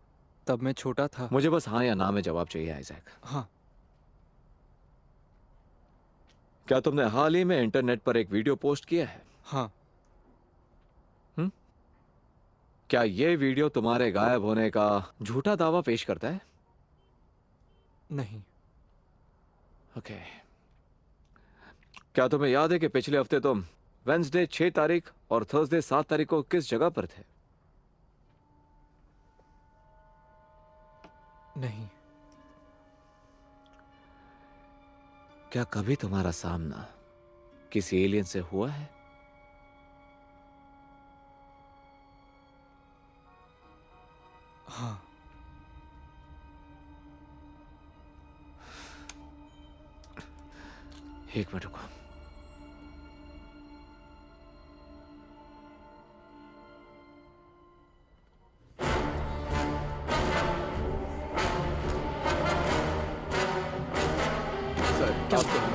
तब मैं छोटा था। मुझे बस हाँ या ना में जवाब चाहिए आइजैक। हाँ। क्या तुमने हाल ही में इंटरनेट पर एक वीडियो पोस्ट किया है? हाँ। क्या ये वीडियो तुम्हारे गायब होने का झूठा दावा पेश करता है? नहीं। ओके। क्या तुम्हें याद है कि पिछले हफ्ते तुम वेंसडे 6 तारीख और थर्सडे 7 तारीख को किस जगह पर थे? नहीं। क्या कभी तुम्हारा सामना किसी एलियन से हुआ है? हाँ। एक मिनट रुको।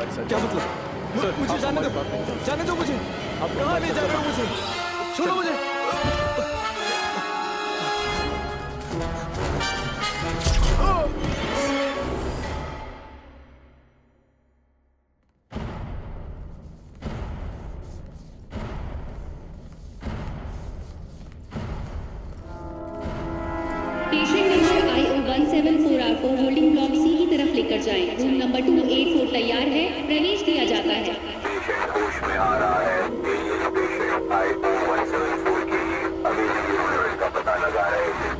हमारे साथ। क्या मतलब? मुझे जाने दो मुझे। अब कहाँ ले जा रहे हो मुझे? छोड़ो मुझे। पेशेंट नंबर IO174R को होल्डिंग ब्लॉक सी की तरफ लेकर जाएं। रूम नंबर 284 तैयार है, प्रवेश दिया जाता है। पेशेंट होश में आ रहा है। एलियन पेशेंट IO174 के लिए अवेलेबल यूनिट का पता लगा रहे हैं।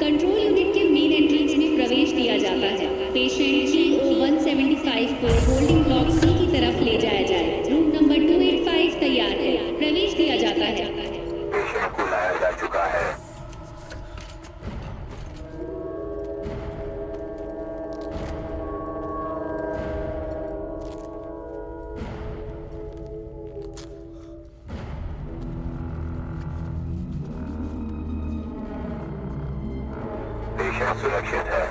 कंट्रोल यूनिट के मेन एंट्रेंस में प्रवेश दिया जाता है। पेशेंट CO175 को होल्डिंग ब्लॉक सी की तरफ ले जाया जाए। रूम नंबर 285 तैयार है, प्रवेश दिया जाता है। पेशेंट को लाया जा चुका है। पेशेंट सुरक्षित है।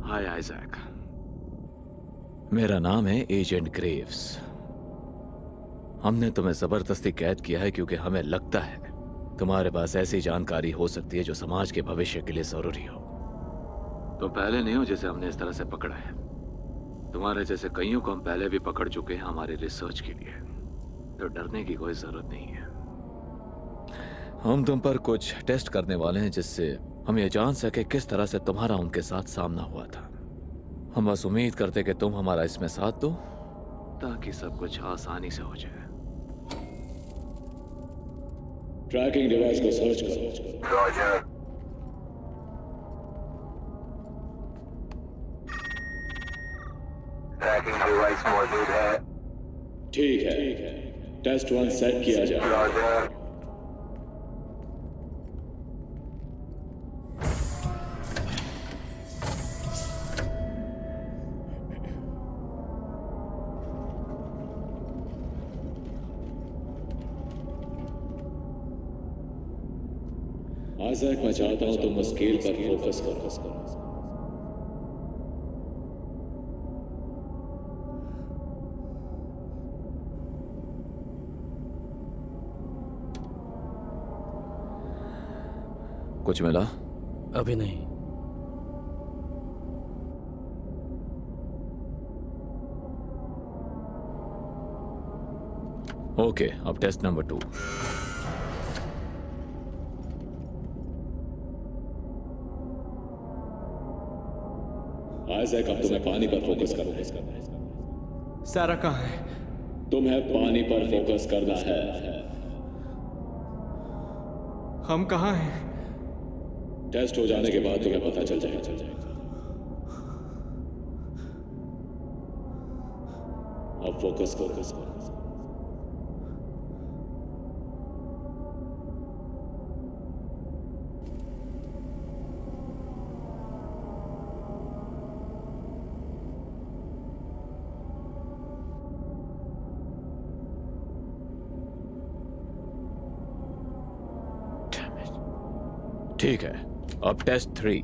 हाय आइजैक। मेरा नाम है एजेंट ग्रेव्स। हमने तुम्हें जबरदस्ती कैद किया है क्योंकि हमें लगता है तुम्हारे पास ऐसी जानकारी हो सकती है जो समाज के भविष्य के लिए जरूरी हो। तुम पहले नहीं हो जिसे हमने इस तरह से पकड़ा है। तुम्हारे जैसे कईयों को हम पहले भी पकड़ चुके हैं हमारी रिसर्च के लिए, तो डरने की कोई जरूरत नहीं है। हम तुम पर कुछ टेस्ट करने वाले हैं जिससे हम ये जान सके किस तरह से तुम्हारा उनके साथ सामना हुआ था। हम बस उम्मीद करते कि तुम हमारा इसमें साथ दो ताकि सब कुछ आसानी से हो जाए। ट्रैकिंग डिवाइस को सर्च करो। रॉजर। ट्रैकिंग डिवाइस मौजूद है। ठीक है। टेस्ट 1 सेट किया जाए। रॉजर। आइजैक, मैं चाहता हूं तुम स्केल पर फोकस करो। कुछ मिला? अभी नहीं। ओके, अब टेस्ट नंबर 2। आइजैक, अब तुम्हें पानी पर फोकस करना है। सारा कहाँ है? तुम्हें पानी पर फोकस करना है। हम कहाँ हैं? टेस्ट हो जाने के बाद तुम्हें पता चल जाएगा। अब फोकस करो। ठीक है, अब टेस्ट 3।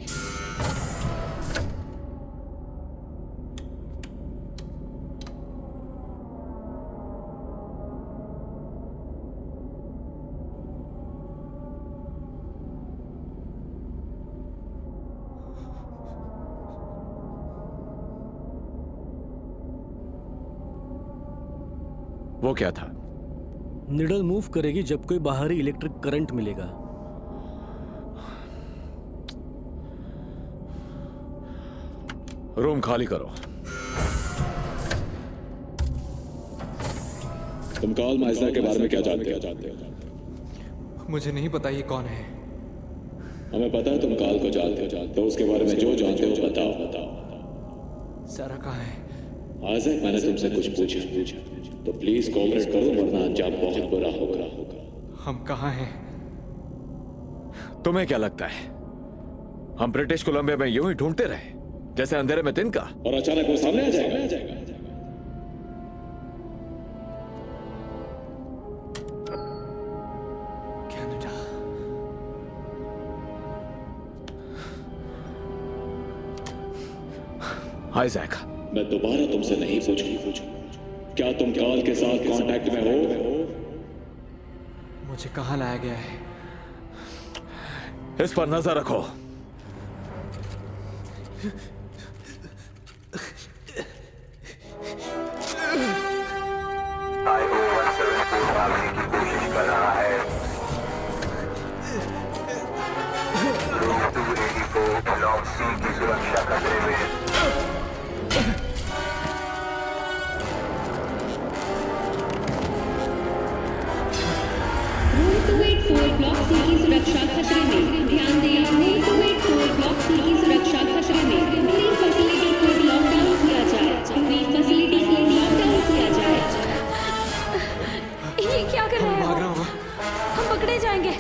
वो क्या था? निडल मूव करेगी जब कोई बाहरी इलेक्ट्रिक करंट मिलेगा। रूम खाली करो। तुम कार्ल माइजर के बारे में क्या जानते हो? मुझे नहीं पता ये कौन है। हमें पता है तुम कार्ल को जानते हो, तो उसके बारे में जो जानते हो बताओ। सारा कहाँ है? आइजैक, मैंने तुमसे कुछ पूछा। तो प्लीज कोऑपरेट करो वरना अंजाम बहुत बुरा होगा। हम कहाँ हैं? तुम्हें क्या लगता है हम ब्रिटिश कोलंबिया में यूं ही ढूंढते रहे जैसे अंधेरे में दिन का, और अचानक वो सामने आ जाएगा? कनाडा। हाय जैक। मैं दोबारा तुमसे नहीं पूछूं क्या तुम काल के साथ कांटेक्ट में हो? मुझे कहाँ लाया गया है? इस पर नजर रखो। भागने की कोशिश कर रहा है। रूम 284 ब्लॉक सी की सुरक्षा खतरे में। रूम 284 ब्लॉक सी की सुरक्षा खतरे में। ध्यान दें, रूम 284 ब्लॉक सी की सुरक्षा खतरे में। पूरी फैसिलिटी को लॉकडाउन किया जाए। पूरी फैसिलिटी को लॉकडाउन किया जाए। ये क्या कर रहे हो? हम पकड़े जाएंगे।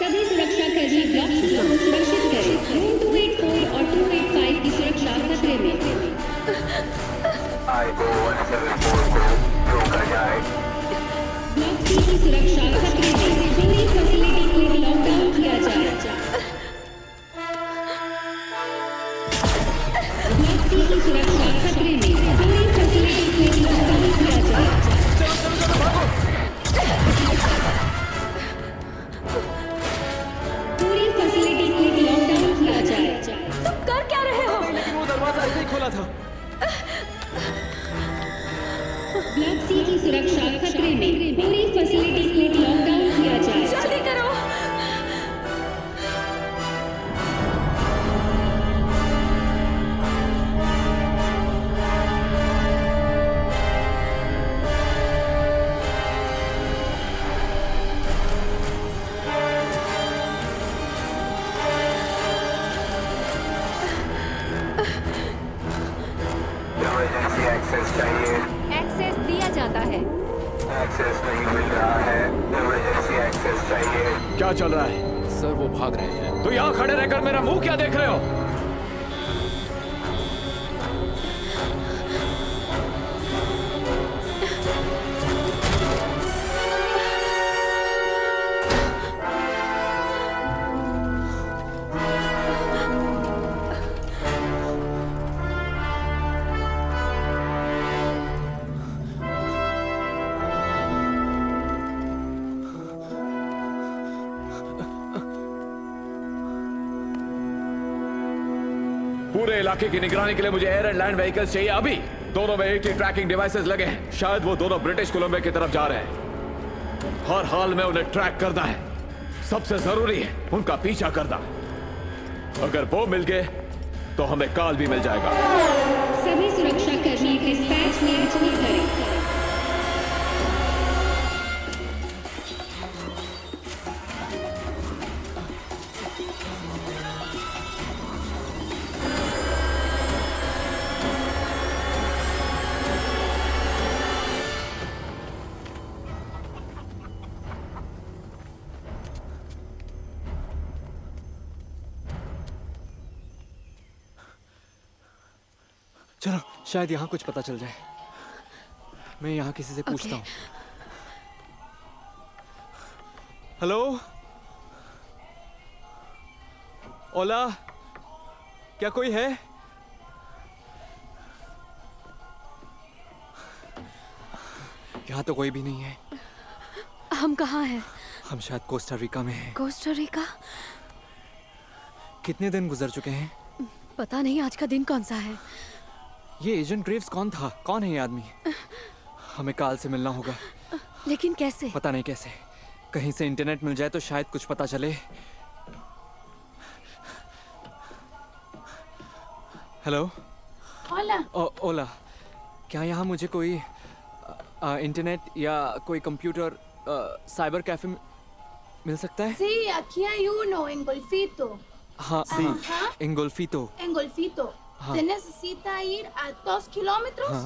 सभी सुरक्षा कर्मी ब्लॉक सी को सुरक्षित करें। रूम 284 और 285 की सुरक्षा खतरे में। I-174 को रोका जाए। ब्लॉक सी की सुरक्षा खतरे में। पूरी फैसिलिटी को लॉकडाउन किया जाए। ब्लॉक सी की सुरक्षा खतरे में। पूरी फैसिलिटी को लॉकडाउन किया जाए। पूरी फैसिलिटी को लॉकडाउन किया जाए। तुम कर क्या रहे हो? लेकिन वो दरवाजा ऐसे ही खोला था। ब्लॉक सी की सुरक्षा खतरे में। पूरी फैसिलिटी को लॉकडाउन किया जाए। जल्दी करो। इमरजेंसी एक्सेस चाहिए। एक्सेस दिया जाता है। एक्सेस नहीं मिल रहा है। इमरजेंसी एक्सेस चाहिए। क्या चल रहा है? सर वो भाग रहे हैं। तो यहाँ खड़े रहकर मेरा मुंह क्या देख रहे हो? पूरे इलाके की निगरानी के लिए मुझे एयर एंड लैंड व्हीकल्स चाहिए अभी। दोनों में 80 ट्रैकिंग डिवाइसेस लगे हैं। शायद वो दोनों ब्रिटिश कोलंबिया की तरफ जा रहे हैं। हर हाल में उन्हें ट्रैक करना है। सबसे जरूरी है उनका पीछा करना। अगर वो मिल गए तो हमें काल भी मिल जाएगा। सभी सुरक्षा कर्मी डिस्पैच में रिपोर्ट करें। चलो शायद यहाँ कुछ पता चल जाए। मैं यहाँ किसी से पूछता हूँ। हेलो ओला, क्या कोई है? यहाँ तो कोई भी नहीं है। हम कहाँ हैं? हम शायद कोस्टा रिका में हैं। Costa Rica? कितने दिन गुजर चुके हैं? पता नहीं आज का दिन कौन सा है। ये एजेंट ग्रेव्स कौन था? कौन है ये आदमी? हमें काल से मिलना होगा। लेकिन कैसे? पता नहीं कैसे। कहीं से इंटरनेट मिल जाए तो शायद कुछ पता चले। हेलो ओला। ओला, क्या यहाँ मुझे कोई इंटरनेट या कोई कंप्यूटर साइबर कैफे मिल सकता है? Sí, aquí hay uno en Golfito. हाँ, सी इंगोल्फितो। En Golfito. हाँ। Se necesita ir a 2 kilómetros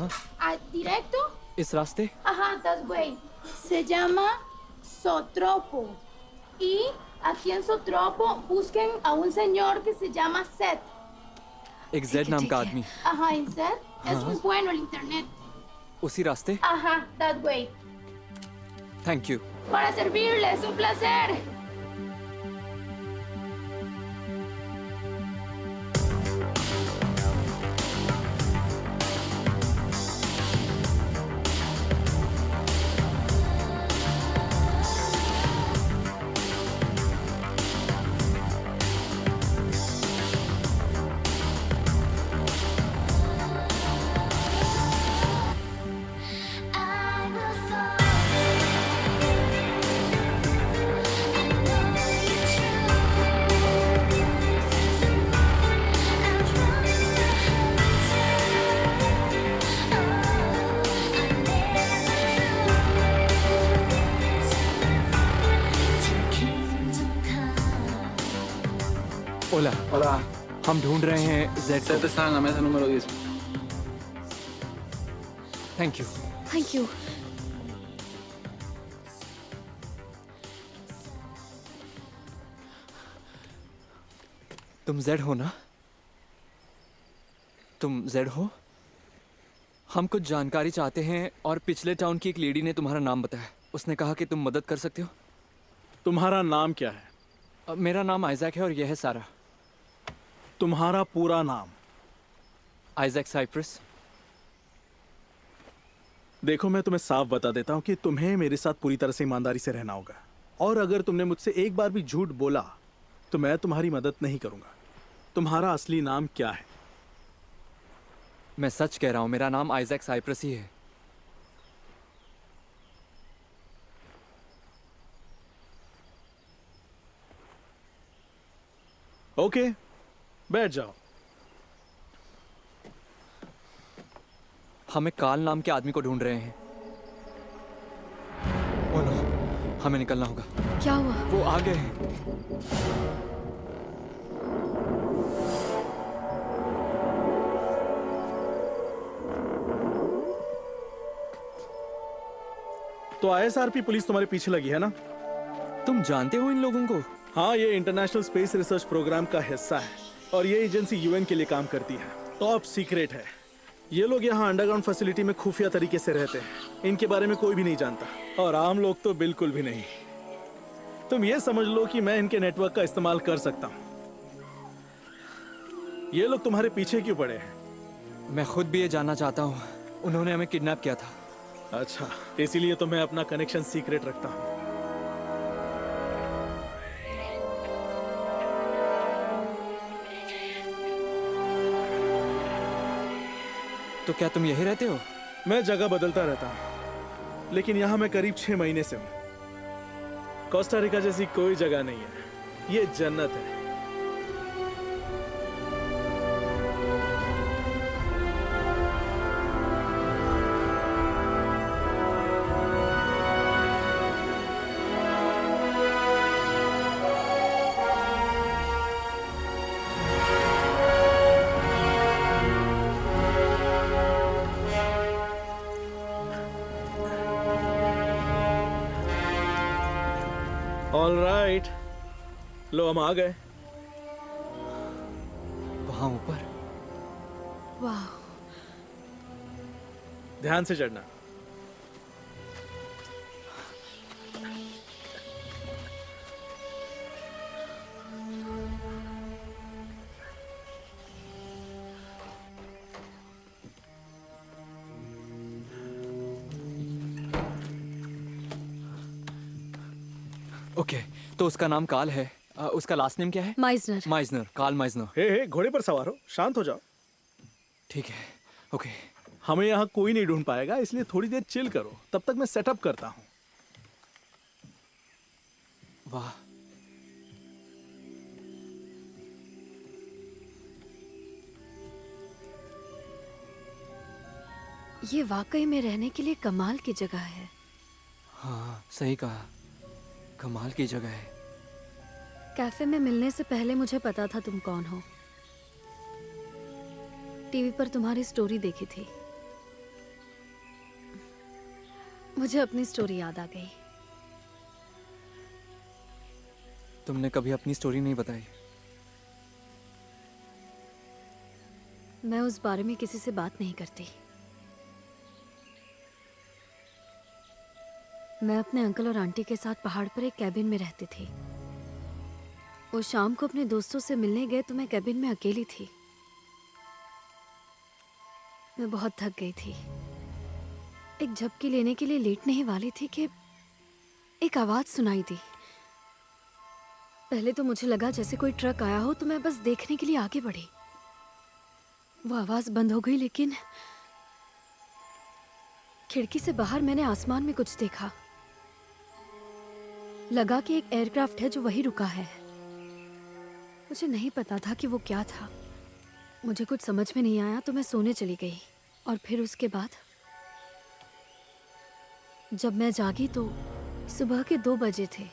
directo. इस रास्ते? Ajá, das güey. Se llama Sotropo. Y aquí en Sotropo busquen a un señor que se llama Seth. एक Z नाम का आदमी। Ajá, en Seth. Es muy bueno el internet. उसी रास्ते? Ajá, that way. Thank you. Para servirles, un placer. I will fall. ओला ओला हम ढूंढ रहे हैं Z Seth está en la mesa número 10. Thank you. Thank you. तुम Z हो ना? तुम जेड हो? हम कुछ जानकारी चाहते हैं और पिछले टाउन की एक लेडी ने तुम्हारा नाम बताया। उसने कहा कि तुम मदद कर सकते हो। तुम्हारा नाम क्या है? मेरा नाम आइजैक है और यह है सारा। तुम्हारा पूरा नाम? Isaac Cyprus. देखो, मैं तुम्हें साफ बता देता हूँ कि तुम्हें मेरे साथ पूरी तरह से ईमानदारी से रहना होगा, और अगर तुमने मुझसे एक बार भी झूठ बोला तो मैं तुम्हारी मदद नहीं करूंगा। तुम्हारा असली नाम क्या है? मैं सच कह रहा हूँ, मेरा नाम आइजैक साइप्रस ही है। ओके, बैठ जाओ। हम एक काल नाम के आदमी को ढूंढ रहे हैं। ओ नो, हमें निकलना होगा। क्या हुआ? वो आ गए हैं। तो आईएसआरपी पुलिस तुम्हारे पीछे लगी है ना? तुम जानते हो इन लोगों को? हाँ, ये इंटरनेशनल स्पेस रिसर्च प्रोग्राम का हिस्सा है और ये एजेंसी यूएन के लिए काम करती है। टॉप सीक्रेट है। ये लोग यहाँ अंडरग्राउंड फैसिलिटी में खुफिया तरीके से रहते हैं। इनके बारे में कोई भी नहीं जानता और आम लोग तो बिल्कुल भी नहीं। तुम ये समझ लो कि मैं इनके नेटवर्क का इस्तेमाल कर सकता हूँ। ये लोग तुम्हारे पीछे क्यों पड़े हैं? मैं खुद भी ये जानना चाहता हूँ। उन्होंने हमें किडनैप किया था। अच्छा, इसीलिए तो मैं अपना कनेक्शन सीक्रेट रखता हूँ। तो क्या तुम यही रहते हो? मैं जगह बदलता रहता हूँ, लेकिन यहाँ मैं करीब 6 महीने से हूँ। कोस्टा रिका जैसी कोई जगह नहीं है, ये जन्नत है। ऑलराइट, लो हम आ गए। वहां ऊपर? वाह, ध्यान से चढ़ना। ओके, तो उसका नाम काल है। उसका लास्ट नेम क्या है? माइजनर। माइजनर, काल माइजनर। हे, घोड़े पर सवार हो, शांत हो जाओ। ठीक है, ओके। हमें यहाँ कोई नहीं ढूंढ पाएगा, इसलिए थोड़ी देर चिल करो, तब तक मैं सेटअप करता हूँ। वाह, ये वाकई में रहने के लिए कमाल की जगह है। हाँ, सही कहा, कमाल की जगह है। कैफे में मिलने से पहले मुझे पता था तुम कौन हो। टीवी पर तुम्हारी स्टोरी देखी थी। मुझे अपनी स्टोरी याद आ गई। तुमने कभी अपनी स्टोरी नहीं बताई। मैं उस बारे में किसी से बात नहीं करती। मैं अपने अंकल और आंटी के साथ पहाड़ पर एक कैबिन में रहती थी। वो शाम को अपने दोस्तों से मिलने गए तो मैं कैबिन में अकेली थी। मैं बहुत थक गई थी। एक झपकी लेने के लिए लेटने ही वाली थी कि एक आवाज सुनाई दी। पहले तो मुझे लगा जैसे कोई ट्रक आया हो, तो मैं बस देखने के लिए आगे बढ़ी। वो आवाज बंद हो गई, लेकिन खिड़की से बाहर मैंने आसमान में कुछ देखा। लगा कि एक एयरक्राफ्ट है जो वहीं रुका है। मुझे नहीं पता था कि वो क्या था। मुझे कुछ समझ में नहीं आया तो मैं सोने चली गई। और फिर उसके बाद जब मैं जागी तो सुबह के 2 बजे थे।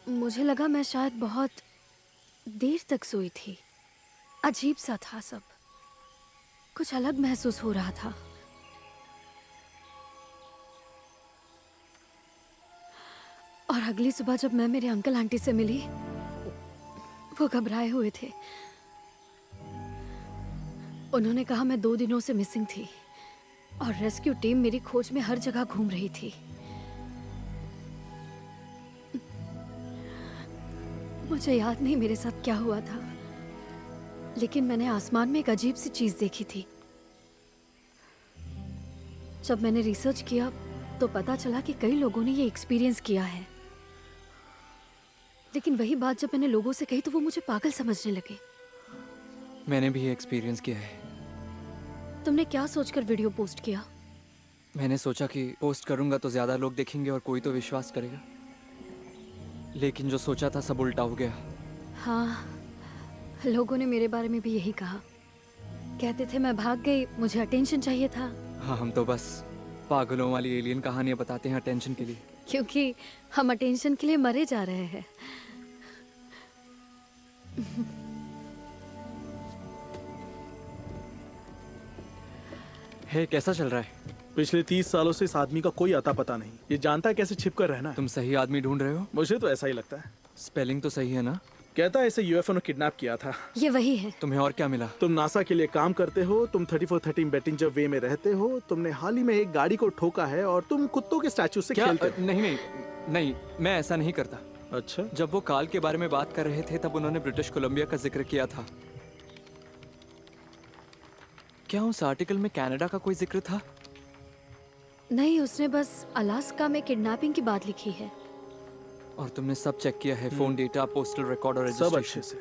मुझे लगा मैं शायद बहुत देर तक सोई थी। अजीब सा था सब, कुछ अलग महसूस हो रहा था। और अगली सुबह जब मैं मेरे अंकल आंटी से मिली, वो घबराए हुए थे। उन्होंने कहा मैं 2 दिनों से मिसिंग थी और रेस्क्यू टीम मेरी खोज में हर जगह घूम रही थी। मुझे याद नहीं मेरे साथ क्या हुआ था, लेकिन मैंने आसमान में एक अजीब सी चीज देखी थी। जब मैंने रिसर्च किया तो पता चला कि कई लोगों ने ये एक्सपीरियंस किया है। लेकिन वही बात जब मैंने लोगों से कही तो वो मुझे पागल समझने लगे। मैंने भी ये एक्सपीरियंस किया है। तुमने क्या सोचकर वीडियो पोस्ट किया? मैंने सोचा कि पोस्ट करूंगा तो ज्यादा लोग देखेंगे और कोई तो विश्वास करेगा, लेकिन जो सोचा था सब उल्टा हो गया। हाँ, लोगों ने मेरे बारे में भी यही कहा। कहते थे मैं भाग गई, मुझे अटेंशन चाहिए था। हाँ, हम तो बस पागलों वाली एलियन कहानियां बताते हैं अटेंशन के लिए। क्योंकि हम अटेंशन के लिए मरे जा रहे हैं। हे, कैसा चल रहा है? पिछले 30 सालों से इस आदमी का कोई आता पता नहीं। ये जानता है कैसे छिप कर रहना है। तुम सही आदमी ढूंढ रहे हो? मुझे तो ऐसा ही लगता है। स्पेलिंग तो सही है ना? कहता है इसे यूएफओ ने किडनैप किया था। ये वही है। तुम्हें और क्या मिला? तुम नासा के लिए काम करते हो, तुम 3413 बेटिंजर वे में रहते हो, तुमने हाल ही में एक गाड़ी को ठोका है और तुम कुत्तों के स्टैचू से खेलते हो। नहीं, मैं ऐसा नहीं करता। अच्छा, जब वो काल के बारे में बात कर रहे थे तब उन्होंने ब्रिटिश कोलंबिया का जिक्र किया था। क्या उस आर्टिकल में कनाडा का कोई जिक्र था? नहीं, उसने बस अलास्का में किडनैपिंग की बात लिखी है। और तुमने सब चेक किया है? फोन डेटा, पोस्टल रिकॉर्ड और सब रजिस्ट्रेशन? अच्छे से।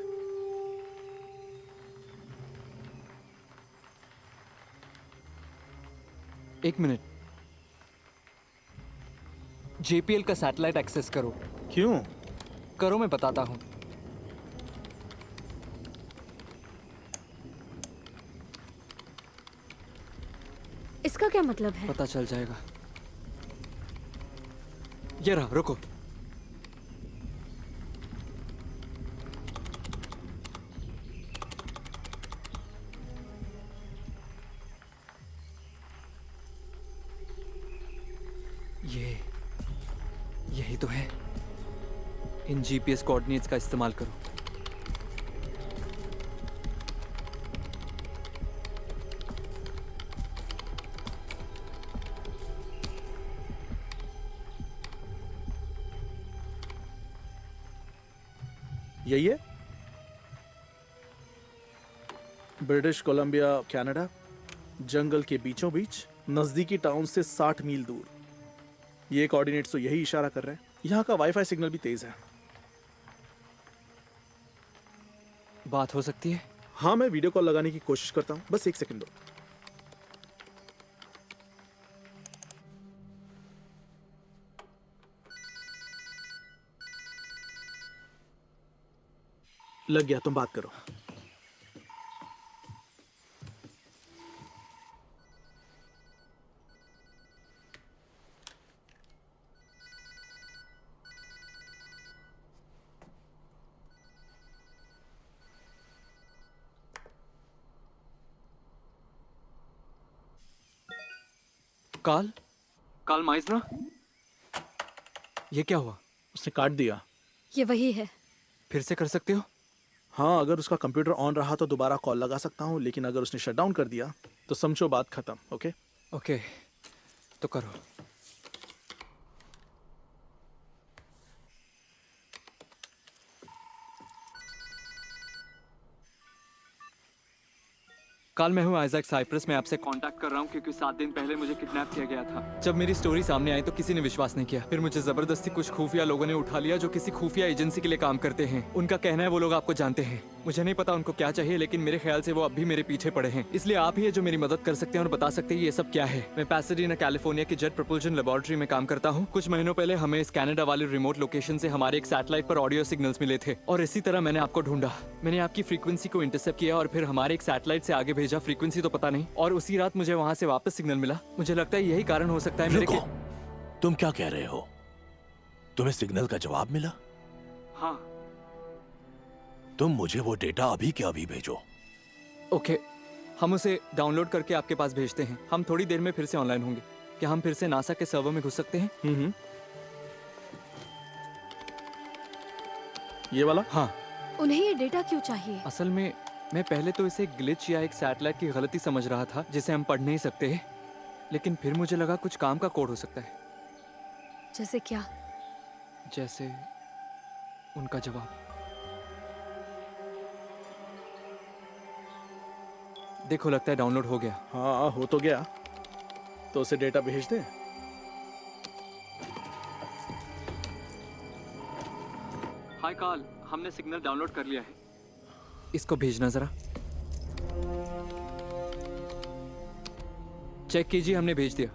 एक मिनट, JPL का सैटेलाइट एक्सेस करो। क्यों? करो, मैं बताता हूं। इसका क्या मतलब है? पता चल जाएगा। ये रहा, रुको। यही तो है। इन GPS कोऑर्डिनेट्स का इस्तेमाल करो। यही है ब्रिटिश कोलंबिया, कनाडा, जंगल के बीचों बीच, नजदीकी टाउन से 60 मील दूर। ये कोऑर्डिनेट्स तो यही इशारा कर रहे हैं। यहाँ का वाईफाई सिग्नल भी तेज है। बात हो सकती है? हाँ, मैं वीडियो कॉल लगाने की कोशिश करता हूँ। बस 1 सेकंड दो। लग गया, तुम बात करो। काल माइसनर, ये क्या हुआ? उसने काट दिया। ये वही है। फिर से कर सकते हो? हाँ, अगर उसका कंप्यूटर ऑन रहा तो दोबारा कॉल लगा सकता हूँ, लेकिन अगर उसने शट डाउन कर दिया तो समझो बात खत्म। ओके ओके, तो करो। काल, मैं हूँ आइजैक साइप्रस। मैं आपसे कांटेक्ट कर रहा हूँ क्योंकि 7 दिन पहले मुझे किडनैप किया गया था। जब मेरी स्टोरी सामने आई तो किसी ने विश्वास नहीं किया। फिर मुझे जबरदस्ती कुछ खुफिया लोगों ने उठा लिया जो किसी खुफिया एजेंसी के लिए काम करते हैं। उनका कहना है वो लोग आपको जानते हैं। मुझे नहीं पता उनको क्या चाहिए, लेकिन मेरे ख्याल से वो अब भी मेरे पीछे पड़े हैं। इसलिए आप ही है जो मेरी मदद कर सकते हैं और बता सकते हैं ये सब क्या है। मैं पैसाडीना कैलिफोर्निया की जेट प्रपोल्शन लेबोरेटरी में काम करता हूँ। कुछ महीनों पहले हमें इस कनाडा वाले रिमोट लोकेशन से हमारे एक सैटेलाइट पर ऑडियो सिग्नल्स मिले थे और इसी तरह मैंने आपको ढूंढा। मैंने आपकी फ्रीक्वेंसी को इंटरसेप्ट किया और फिर हमारे एक सैटेलाइट से आगे भेजा। फ्रीक्वेंसी तो पता नहीं, और उसी रात मुझे वहाँ से वापस सिग्नल मिला। मुझे लगता है यही कारण हो सकता है मेरे रुको, तुम क्या कह रहे हो? तुम्हें सिग्नल का जवाब मिला? हाँ। तुम मुझे वो डेटा अभी के अभी भेजो। ओके, हम उसे डाउनलोड करके आपके पास भेजते हैं। हम थोड़ी देर में फिर से ऑनलाइन होंगे। क्या हम फिर से नासा के सर्वर में घुस सकते हैं? ये वाला? हाँ। उन्हें ये डेटा क्यों चाहिए? असल में मैं पहले तो इसे ग्लिच या एक सैटेलाइट की गलती समझ रहा था जिसे हम पढ़ नहीं सकते, लेकिन फिर मुझे लगा कुछ काम का कोड हो सकता है। जैसे क्या? जैसे उनका जवाब। देखो, लगता है डाउनलोड हो गया। हाँ, हो तो गया। तो उसे डेटा भेज दे। हाय काल, हमने सिग्नल डाउनलोड कर लिया है। इसको भेजना जरा। चेक कीजिए, हमने भेज दिया।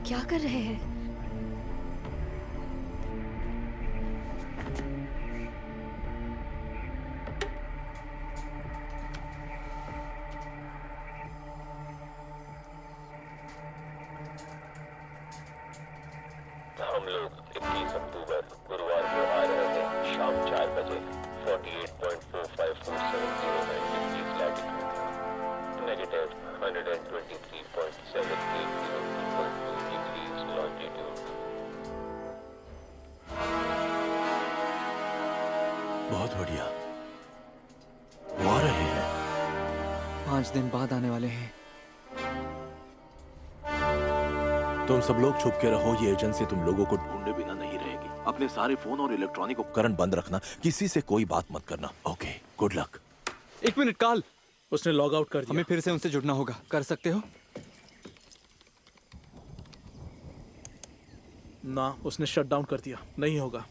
क्या कर रहे हैं? हम लोग 21 अक्टूबर गुरुवार को आ रहे थे शाम 4 बजे 48.45470 degrees latitude, negative 123.780 degrees longitude. बहुत बढ़िया, वो आ रहे हैं। 5 दिन बाद आने वाले हैं। तुम सब लोग छुप के रहो, ये एजेंसी तुम लोगों को ढूंढे बिना नहीं रहेगी। अपने सारे फोन और इलेक्ट्रॉनिक उपकरण बंद रखना, किसी से कोई बात मत करना। Okay, good luck. 1 मिनट काल, उसने लॉग आउट कर दिया। हमें फिर से उनसे जुड़ना होगा। कर सकते हो? ना, उसने शट डाउन कर दिया। नहीं होगा।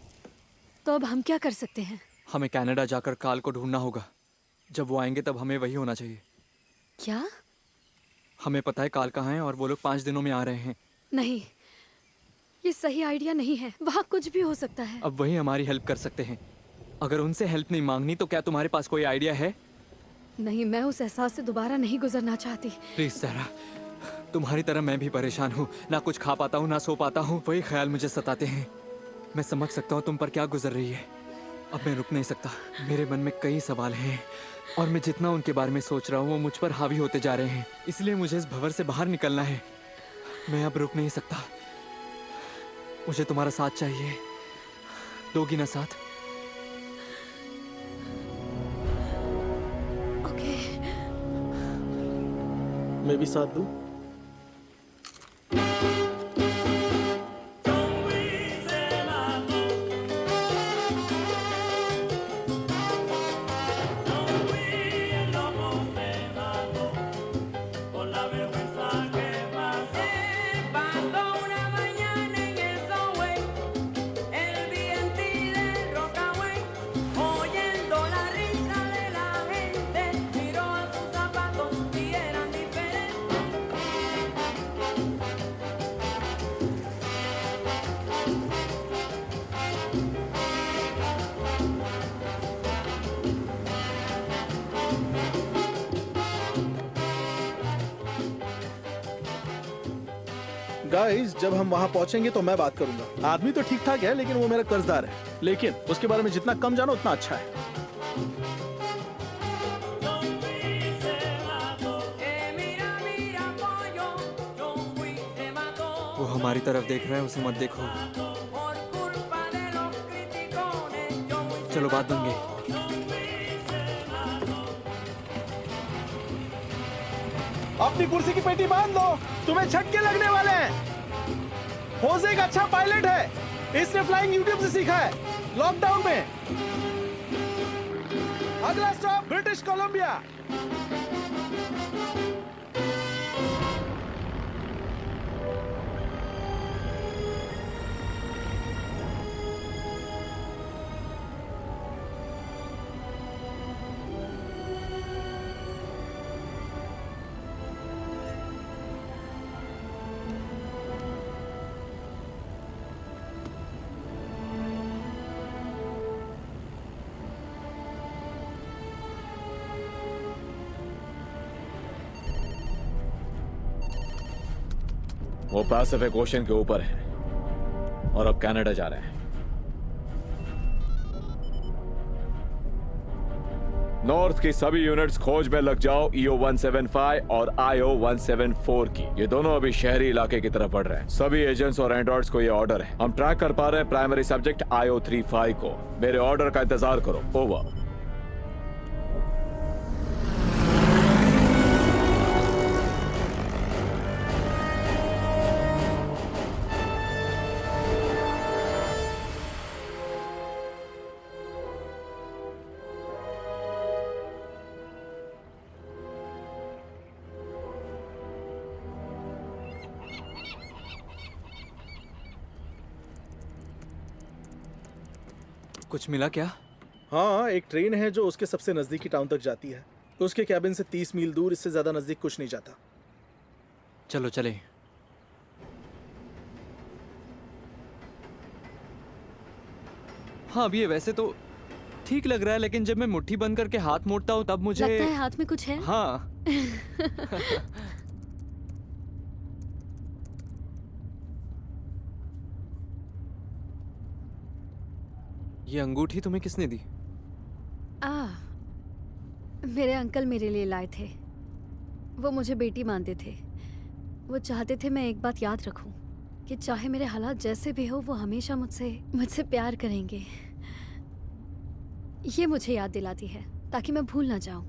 तो अब हम क्या कर सकते हैं? हमें कनाडा जाकर काल को ढूंढना होगा। जब वो आएंगे तब हमें वही होना चाहिए। क्या? हमें पता है काल कहाँ है और वो लोग 5 दिनों में आ रहे हैं। नहीं, ये सही आइडिया नहीं है। वहाँ कुछ भी हो सकता है। अब वही हमारी हेल्प कर सकते हैं। अगर उनसे हेल्प नहीं मांगनी तो क्या तुम्हारे पास कोई आइडिया है? नहीं, मैं उस एहसास से दोबारा नहीं गुजरना चाहती। प्लीज सहरा, तुम्हारी तरह मैं भी परेशान हूँ। ना कुछ खा पाता हूँ, ना सो पाता हूँ। वही ख्याल मुझे सताते हैं। मैं समझ सकता हूँ तुम पर क्या गुजर रही है। अब मैं रुक नहीं सकता। मेरे मन में कई सवाल हैं और मैं जितना उनके बारे में सोच रहा हूँ वो मुझ पर हावी होते जा रहे हैं। इसलिए मुझे इस भंवर से बाहर निकलना है। मैं अब रुक नहीं सकता। मुझे तुम्हारा साथ चाहिए। दोगी ना साथ? ओके। मैं भी साथ दूं? गाइस, जब हम वहाँ पहुँचेंगे तो मैं बात करूंगा। आदमी तो ठीक ठाक है, लेकिन वो मेरा कर्जदार है। लेकिन उसके बारे में जितना कम जानो उतना अच्छा है। वो हमारी तरफ देख रहा है, उसे मत देखो। चलो बात देंगे। अपनी कुर्सी की पेटी बांध लो, तुम्हें झटके लगने वाले हैं। होज़े एक अच्छा पायलट है, इसने फ्लाइंग यूट्यूब से सीखा है, लॉकडाउन में। अगला स्टॉप ब्रिटिश कोलंबिया। वो पैसिफिक ओशन के ऊपर है और अब कनाडा जा रहे हैं। नॉर्थ की सभी यूनिट्स खोज में लग जाओ, EO 175 और IO 174 की। ये दोनों अभी शहरी इलाके की तरफ बढ़ रहे हैं। सभी एजेंट्स और एंड्रॉइड्स को ये ऑर्डर है। हम ट्रैक कर पा रहे हैं प्राइमरी सब्जेक्ट IO 35 को। मेरे ऑर्डर का इंतजार करो। ओवर। कुछ मिला क्या? हाँ, एक ट्रेन है जो उसके सबसे नजदीकी टाउन तक जाती है। उसके कैबिन से 30 मील दूर, इससे ज्यादा नजदीक कुछ नहीं जाता। चलो चले। हाँ, अभी ये वैसे तो ठीक लग रहा है, लेकिन जब मैं मुट्ठी बंद करके हाथ मोड़ता हूँ तब मुझे लगता है हाथ में कुछ है। हाँ। ये अंगूठी तुम्हें किसने दी? मेरे अंकल मेरे लिए लाए थे। वो मुझे बेटी मानते थे। वो चाहते थे मैं एक बात याद रखूं कि चाहे मेरे हालात जैसे भी हो, वो हमेशा मुझसे प्यार करेंगे। ये मुझे याद दिलाती है ताकि मैं भूल ना जाऊं।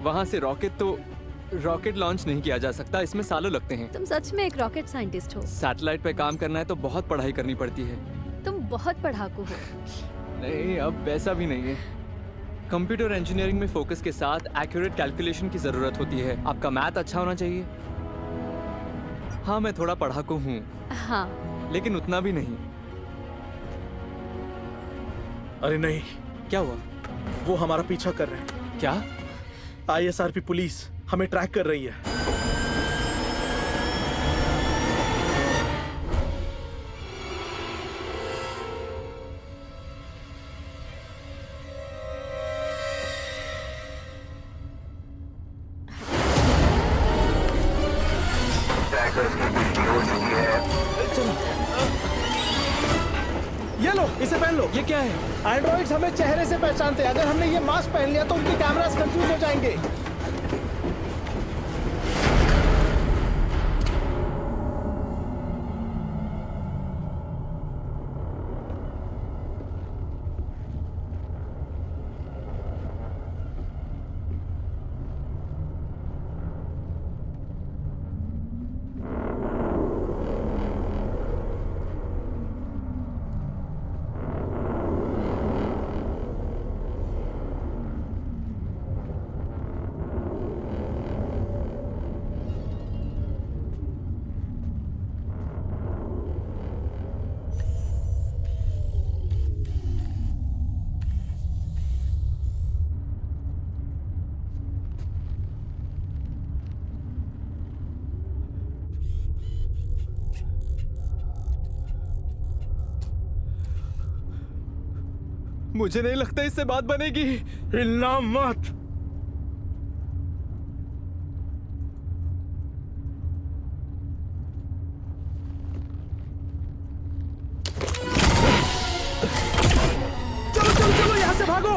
वहां से रॉकेट लॉन्च नहीं किया जा सकता, इसमें सालों लगते हैं। तुम सच में एक रॉकेट साइंटिस्ट हो? सैटेलाइट पे काम करना है तो बहुत पढ़ाई करनी पड़ती है। तुम बहुत पढ़ाकू हो। नहीं, अब वैसा भी नहीं है। कंप्यूटर इंजीनियरिंग में फोकस के साथ एक्यूरेट कैलकुलेशन की जरूरत होती है। आपका मैथ अच्छा होना चाहिए। हाँ, मैं थोड़ा पढ़ाकू हूँ। हाँ, लेकिन उतना भी नहीं। अरे नहीं। क्या हुआ? वो हमारा पीछा कर रहे हैं। क्या? ISRP पुलिस हमें ट्रैक कर रही है। ये लो, इसे पहन लो। ये क्या है? एंड्रॉइड्स हमें चेहरे से पहचानते हैं। अगर हमने ये मास्क पहन लिया तो उनके कैमरास कंफ्यूज हो जाएंगे। मुझे नहीं लगता इससे बात बनेगी। हिलना मत। चलो चलो चलो, यहाँ से भागो।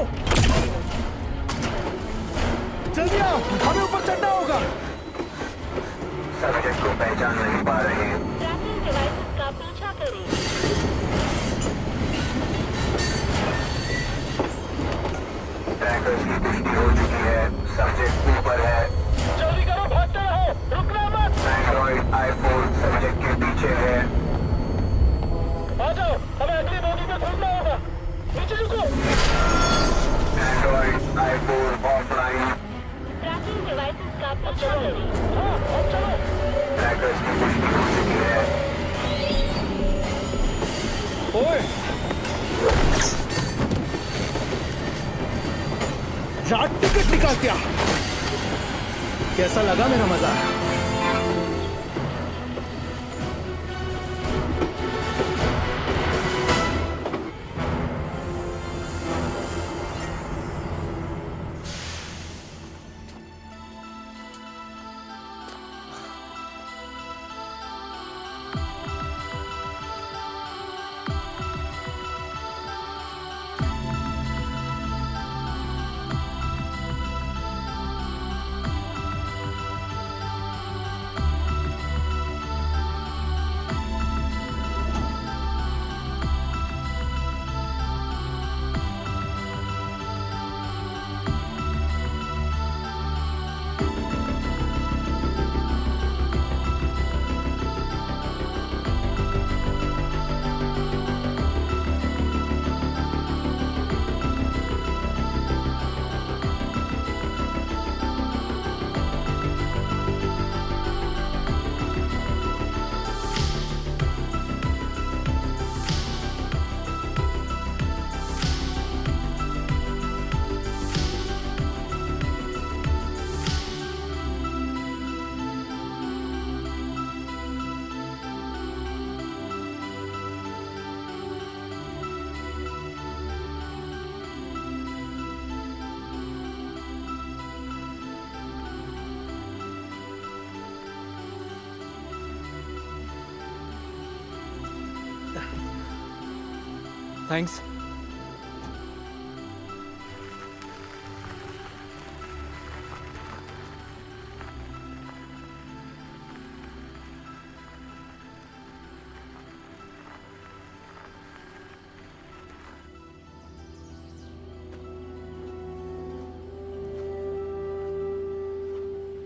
जल्दी आओ, हमें ऊपर चढ़ना होगा। सब्जेक्ट को पहचान नहीं पा रहे हैं। ट्रैकिंग डिवाइसेस का पीछा करें। ट्रैकर्स की पुष्टि हो चुकी है। सब्जेक्ट ऊपर है। जल्दी करो, भागते रहो, रुकना मत। एंड्रॉइड आईफोन सब्जेक्ट के पीछे है। आ जाओ, हमें अगली बोगी में घूमना होगा। नीचे रुको। Android iPhone offline. Trekking devices का पीछा करें। हाँ, अब चलो। ट्रैकर्स की पुष्टि हो चुकी है। ओए, रात टिकट निकाल क्या? कैसा लगा मेरा मजा? थैंक्स।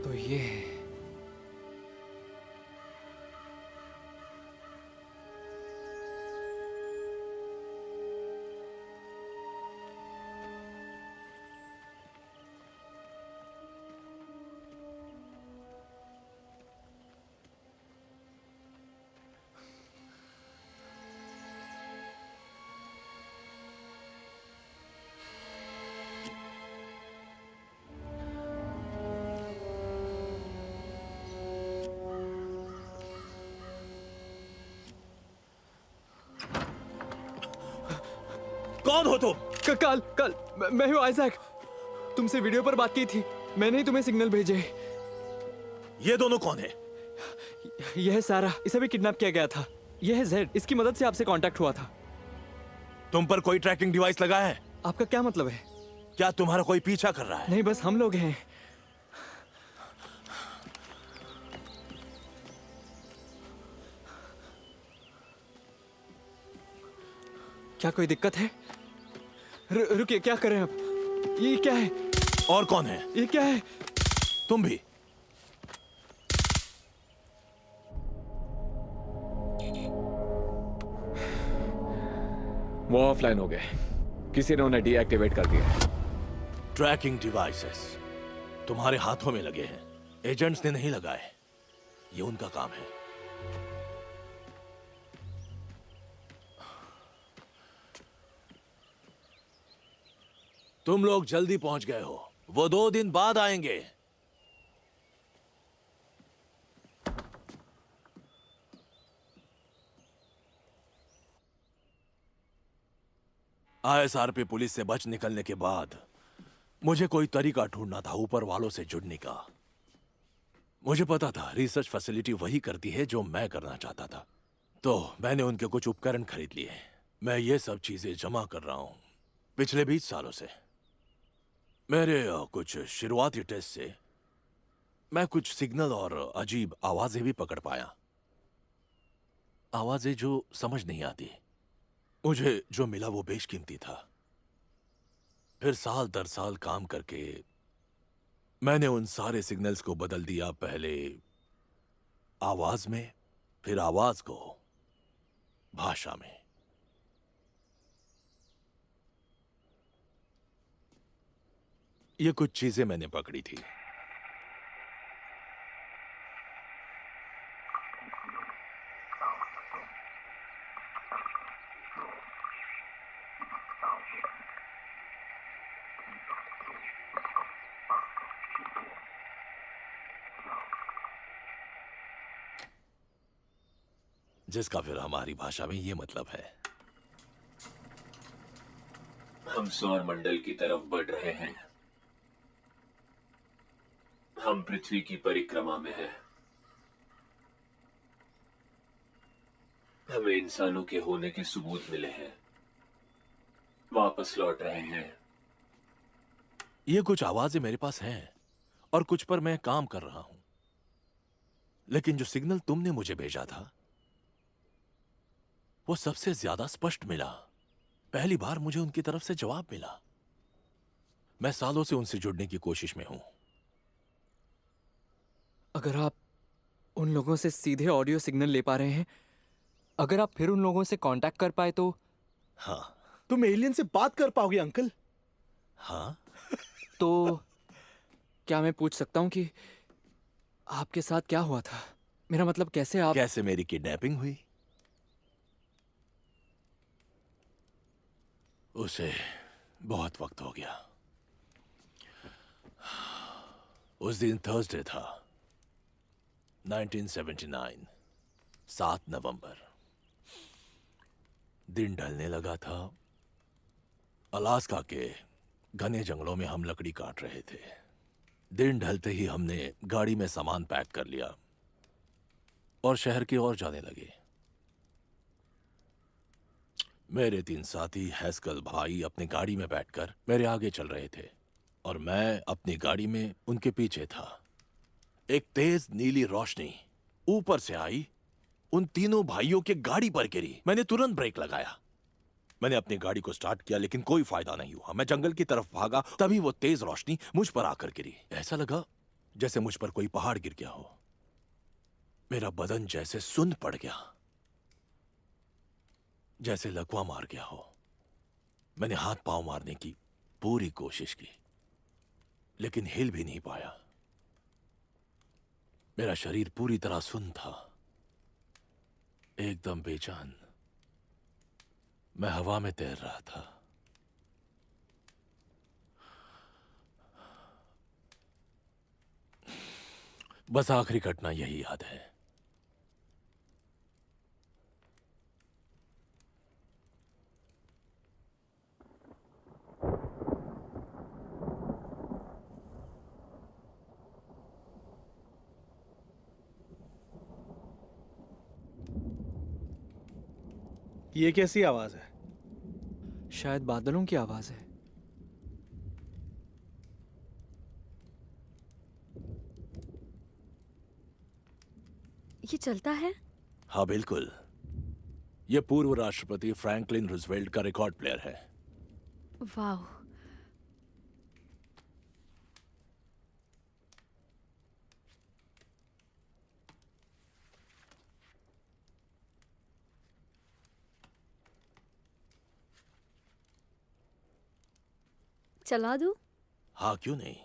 तो ये है। कौन हो तुम? कल मैं हूँ आइजैक। तुमसे वीडियो पर बात की थी, मैंने ही तुम्हें सिग्नल भेजे। ये दोनों कौन है? यह है सारा, इसे भी किडनैप किया गया था। यह है जेड, इसकी मदद से आपसे कांटेक्ट हुआ था। तुम पर कोई ट्रैकिंग डिवाइस लगा है? आपका क्या मतलब है? क्या तुम्हारा कोई पीछा कर रहा है? नहीं, बस हम लोग हैं। क्या कोई दिक्कत है? रुकिए, क्या करें अब? ये क्या है? और कौन है? ये क्या है? तुम भी? वो ऑफलाइन हो गए, किसी ने उन्हें डीएक्टिवेट कर दिया। ट्रैकिंग डिवाइसेस तुम्हारे हाथों में लगे हैं, एजेंट्स ने नहीं लगाए। ये उनका काम है। तुम लोग जल्दी पहुंच गए हो, वो 2 दिन बाद आएंगे। ISRP पुलिस से बच निकलने के बाद मुझे कोई तरीका ढूंढना था ऊपर वालों से जुड़ने का। मुझे पता था रिसर्च फैसिलिटी वही करती है जो मैं करना चाहता था, तो मैंने उनके कुछ उपकरण खरीद लिए। मैं ये सब चीजें जमा कर रहा हूं पिछले 20 सालों से। मेरे कुछ शुरुआती टेस्ट से मैं कुछ सिग्नल और अजीब आवाजें भी पकड़ पाया, आवाजें जो समझ नहीं आती। मुझे जो मिला वो बेशकीमती था। फिर साल दर साल काम करके मैंने उन सारे सिग्नल्स को बदल दिया, पहले आवाज में, फिर आवाज को भाषा में। ये कुछ चीजें मैंने पकड़ी थी। जिसका फिर हमारी भाषा में ये मतलब है। हम सौर मंडल की तरफ बढ़ रहे हैं। हम पृथ्वी की परिक्रमा में हैं। हमें इंसानों के होने के सबूत मिले हैं। वापस लौट रहे हैं। ये कुछ आवाजें मेरे पास हैं और कुछ पर मैं काम कर रहा हूं, लेकिन जो सिग्नल तुमने मुझे भेजा था वो सबसे ज्यादा स्पष्ट मिला। पहली बार मुझे उनकी तरफ से जवाब मिला। मैं सालों से उनसे जुड़ने की कोशिश में हूं। अगर आप उन लोगों से सीधे ऑडियो सिग्नल ले पा रहे हैं, अगर आप फिर उन लोगों से कांटेक्ट कर पाए तो। हाँ। तुम एलियन से बात कर पाओगे अंकल? हाँ। तो क्या मैं पूछ सकता हूं कि आपके साथ क्या हुआ था? मेरा मतलब कैसे मेरी किडनैपिंग हुई? उसे बहुत वक्त हो गया। उस दिन थर्सडे था, 1979, 7 नवंबर। दिन ढलने लगा था। अलास्का के घने जंगलों में हम लकड़ी काट रहे थे। दिन ढलते ही हमने गाड़ी में सामान पैक कर लिया और शहर की ओर जाने लगे। मेरे 3 साथी हैस्कल भाई अपनी गाड़ी में बैठकर मेरे आगे चल रहे थे और मैं अपनी गाड़ी में उनके पीछे था। एक तेज नीली रोशनी ऊपर से आई, उन तीनों भाइयों के गाड़ी पर गिरी। मैंने तुरंत ब्रेक लगाया। मैंने अपनी गाड़ी को स्टार्ट किया लेकिन कोई फायदा नहीं हुआ। मैं जंगल की तरफ भागा, तभी वो तेज रोशनी मुझ पर आकर गिरी। ऐसा लगा जैसे मुझ पर कोई पहाड़ गिर गया हो। मेरा बदन जैसे सुन्न पड़ गया, जैसे लकवा मार गया हो। मैंने हाथ पांव मारने की पूरी कोशिश की लेकिन हिल भी नहीं पाया। मेरा शरीर पूरी तरह सुन्न था, एकदम बेजान। मैं हवा में तैर रहा था। बस आखिरी घटना यही याद है। ये कैसी आवाज है? शायद बादलों की आवाज है। ये चलता है? हाँ बिल्कुल। ये पूर्व राष्ट्रपति फ्रैंकलिन रूजवेल्ट का रिकॉर्ड प्लेयर है। वाह। चला दूं? हाँ क्यों नहीं।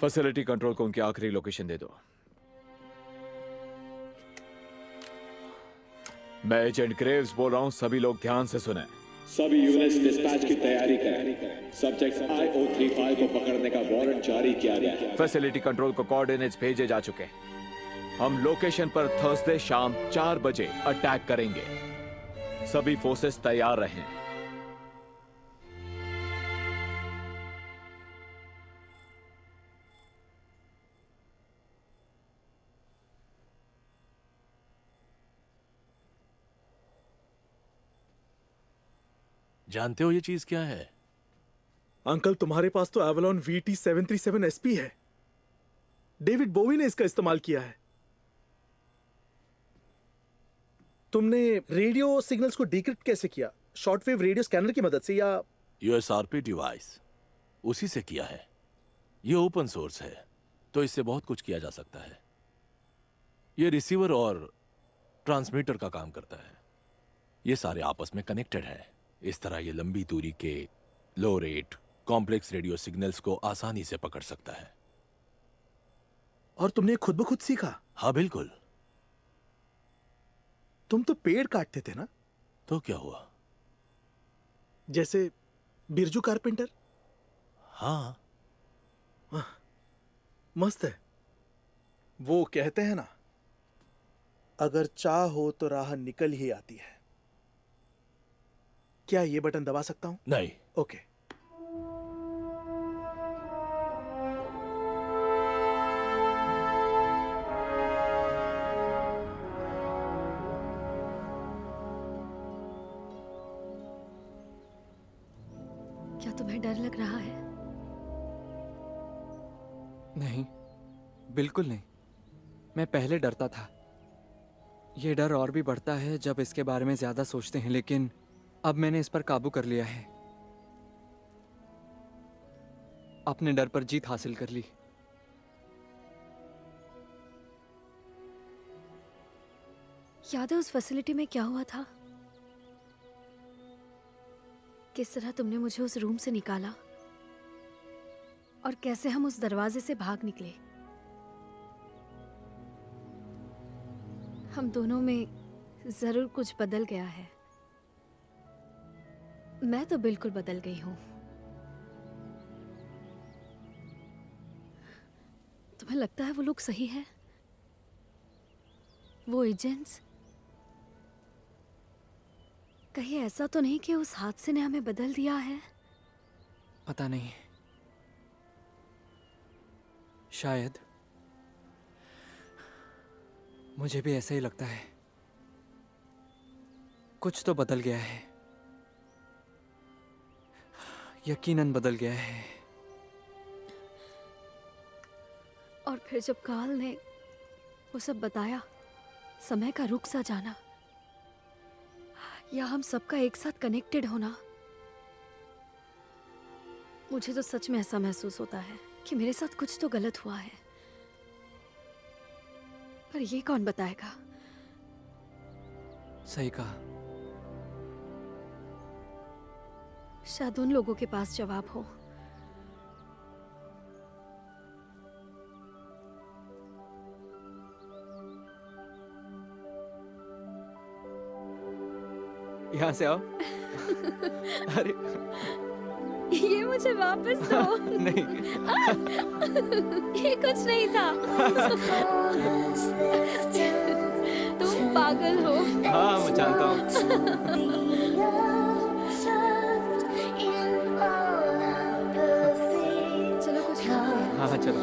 फैसिलिटी कंट्रोल को उनकी आखिरी लोकेशन दे दो। मैं एजेंट ग्रेव्स बोल रहा हूं, सभी लोग ध्यान से सुने। सभी यूनिट्स डिस्पैच की तैयारी करें। सब्जेक्ट IO35 को पकड़ने का वारंट जारी किया गया है। फैसिलिटी कंट्रोल को कोऑर्डिनेट्स भेजे जा चुके हैं। हम लोकेशन पर थर्सडे शाम 4 बजे अटैक करेंगे। सभी फोर्सेस तैयार रहें। जानते हो ये चीज क्या है? अंकल, तुम्हारे पास तो एवलॉन VT-737 SP है। डेविड बोवी ने इसका इस्तेमाल किया है। तुमने रेडियो सिग्नल्स को डिक्रिप्ट कैसे किया? शॉर्टवेव रेडियो स्कैनर की मदद से या? USRP डिवाइस, उसी से किया है। ये ओपन सोर्स है, तो इससे बहुत कुछ किया जा सकता है। ये रिसीवर और ट्रांसमीटर का काम करता है। ये सारे आपस में कनेक्टेड है। इस तरह ये लंबी दूरी के लो रेट कॉम्प्लेक्स रेडियो सिग्नल्स को आसानी से पकड़ सकता है। और तुमने खुद ब खुद सीखा? हाँ बिल्कुल। तुम तो पेड़ काटते थे ना? तो क्या हुआ? जैसे बिरजू कारपेंटर? हाँ। मस्त है। वो कहते हैं ना, अगर चाह हो तो राह निकल ही आती है। क्या ये बटन दबा सकता हूं? नहीं। ओके। क्या तुम्हें डर लग रहा है? नहीं, बिल्कुल नहीं। मैं पहले डरता था। ये डर और भी बढ़ता है जब इसके बारे में ज्यादा सोचते हैं, लेकिन अब मैंने इस पर काबू कर लिया है। अपने डर पर जीत हासिल कर ली। याद है उस फैसिलिटी में क्या हुआ था? किस तरह तुमने मुझे उस रूम से निकाला और कैसे हम उस दरवाजे से भाग निकले। हम दोनों में जरूर कुछ बदल गया है। मैं तो बिल्कुल बदल गई हूं। तुम्हें लगता है वो लोग सही है? वो एजेंट्स? कहीं ऐसा तो नहीं कि उस हादसे ने हमें बदल दिया है? पता नहीं, शायद। मुझे भी ऐसा ही लगता है। कुछ तो बदल गया है, यकीनन बदल गया है। और फिर जब काल ने वो सब बताया, समय का रुख सा जाना या हम सबका एक साथ कनेक्टेड होना, मुझे तो सच में ऐसा महसूस होता है कि मेरे साथ कुछ तो गलत हुआ है। पर ये कौन बताएगा? सही कहा। शायद उन लोगों के पास जवाब हो। यहाँ से आओ। अरे ये मुझे वापस दो। नहीं। ये कुछ नहीं था। तुम पागल हो। हाँ, मैं जानता हूँ। चलो कुछ खाते हैं। हाँ चलो।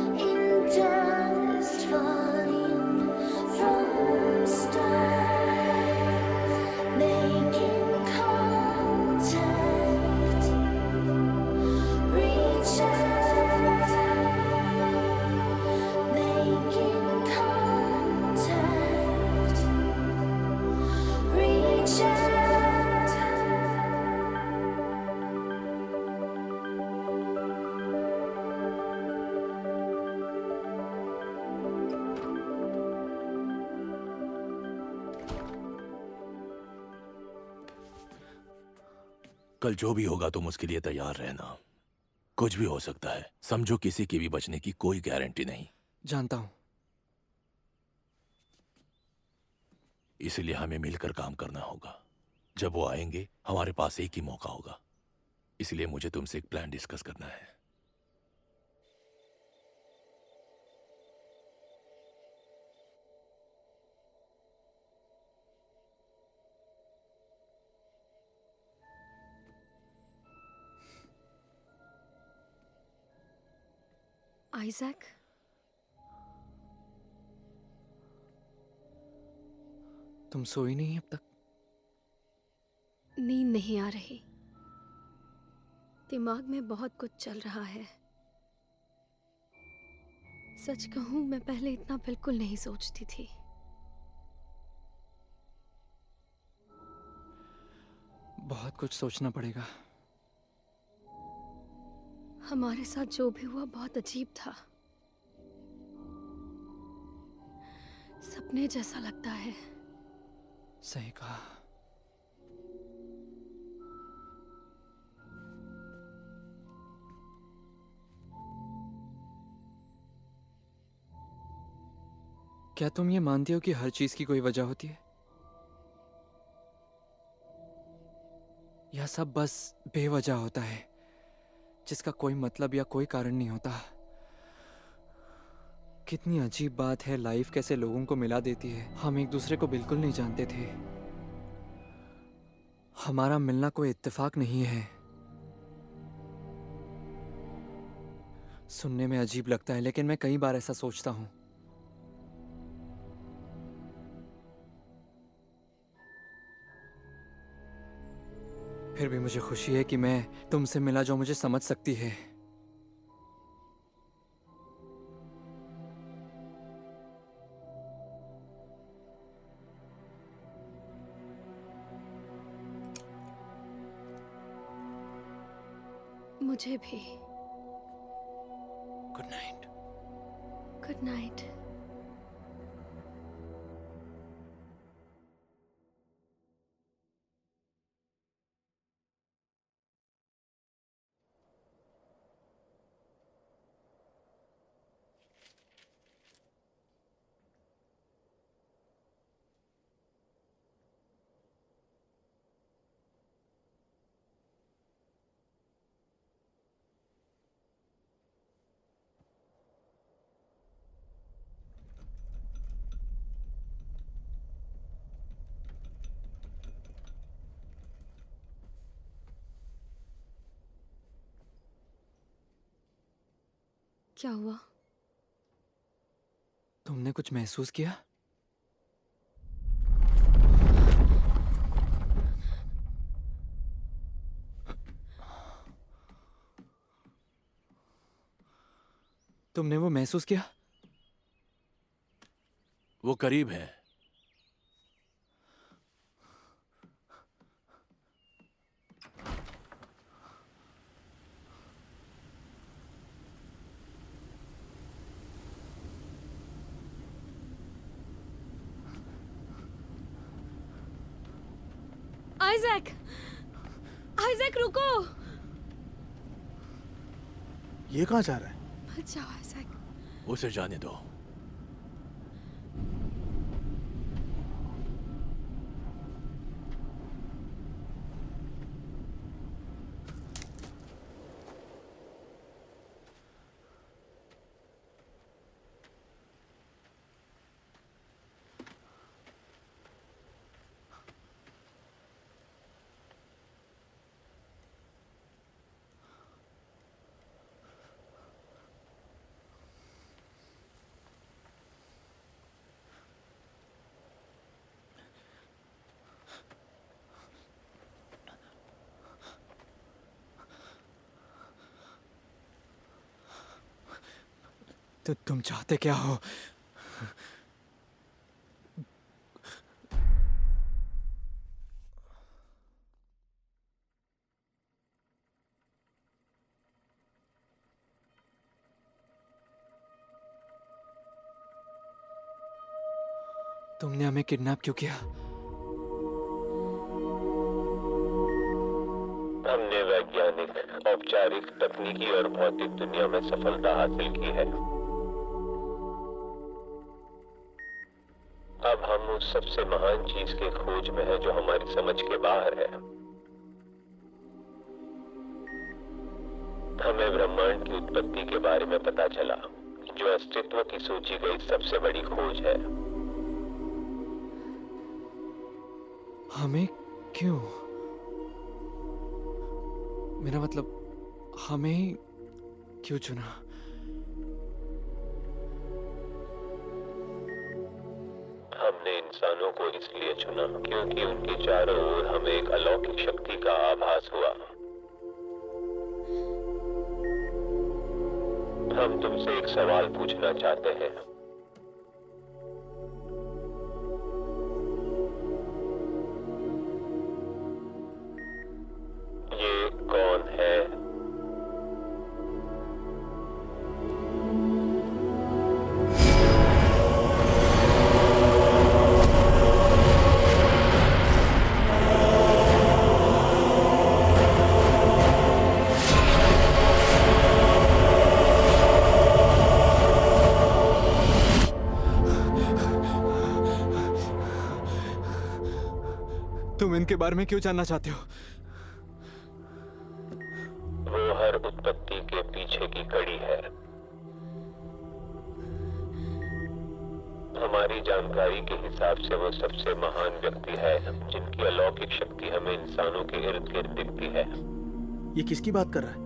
कल जो भी होगा तुम उसके लिए तैयार रहना। कुछ भी हो सकता है, समझो किसी की भी बचने की कोई गारंटी नहीं। जानता हूं। इसलिए हमें मिलकर काम करना होगा। जब वो आएंगे हमारे पास एक ही मौका होगा, इसलिए मुझे तुमसे एक प्लान डिस्कस करना है। आइजैक, तुम सोई नहीं अब तक? नींद नहीं आ रही। दिमाग में बहुत कुछ चल रहा है। सच कहूं, मैं पहले इतना बिल्कुल नहीं सोचती थी। बहुत कुछ सोचना पड़ेगा। हमारे साथ जो भी हुआ बहुत अजीब था। सपने जैसा लगता है। सही कहा। क्या तुम ये मानती हो कि हर चीज की कोई वजह होती है, या सब बस बेवजह होता है जिसका कोई मतलब या कोई कारण नहीं होता? कितनी अजीब बात है, लाइफ कैसे लोगों को मिला देती है। हम एक दूसरे को बिल्कुल नहीं जानते थे। हमारा मिलना कोई इत्तेफाक नहीं है। सुनने में अजीब लगता है, लेकिन मैं कई बार ऐसा सोचता हूं। फिर भी मुझे खुशी है कि मैं तुमसे मिला जो मुझे समझ सकती है। मुझे भी। Good night. Good night. क्या हुआ? तुमने कुछ महसूस किया? तुमने वो महसूस किया? वो करीब है। आइजैक! आइजैक रुको! ये कहाँ जा रहा है? मत जाओ आइजैक। उसे जाने दो। तो तुम चाहते क्या हो? तुमने हमें किडनैप क्यों किया? हमने वैज्ञानिक औपचारिक, तकनीकी और भौतिक दुनिया में सफलता हासिल की है। अब हम उस सबसे महान चीज के खोज में हैं जो हमारी समझ के बाहर है। हमें ब्रह्मांड की उत्पत्ति के बारे में पता चला, जो अस्तित्व की सोची गई सबसे बड़ी खोज है। हमें क्यों? मेरा मतलब, हमें क्यों चुना? हमने इंसानों को इसलिए चुना क्योंकि उनके चारों ओर हमें एक अलौकिक शक्ति का आभास हुआ। हम तुमसे एक सवाल पूछना चाहते हैं। ये कौन है? तुम इनके बारे में क्यों जानना चाहते हो? वो हर उत्पत्ति के पीछे की कड़ी है। हमारी जानकारी के हिसाब से वो सबसे महान व्यक्ति है जिनकी अलौकिक शक्ति हमें इंसानों के इर्द गिर्द दिखती है। ये किसकी बात कर रहा है?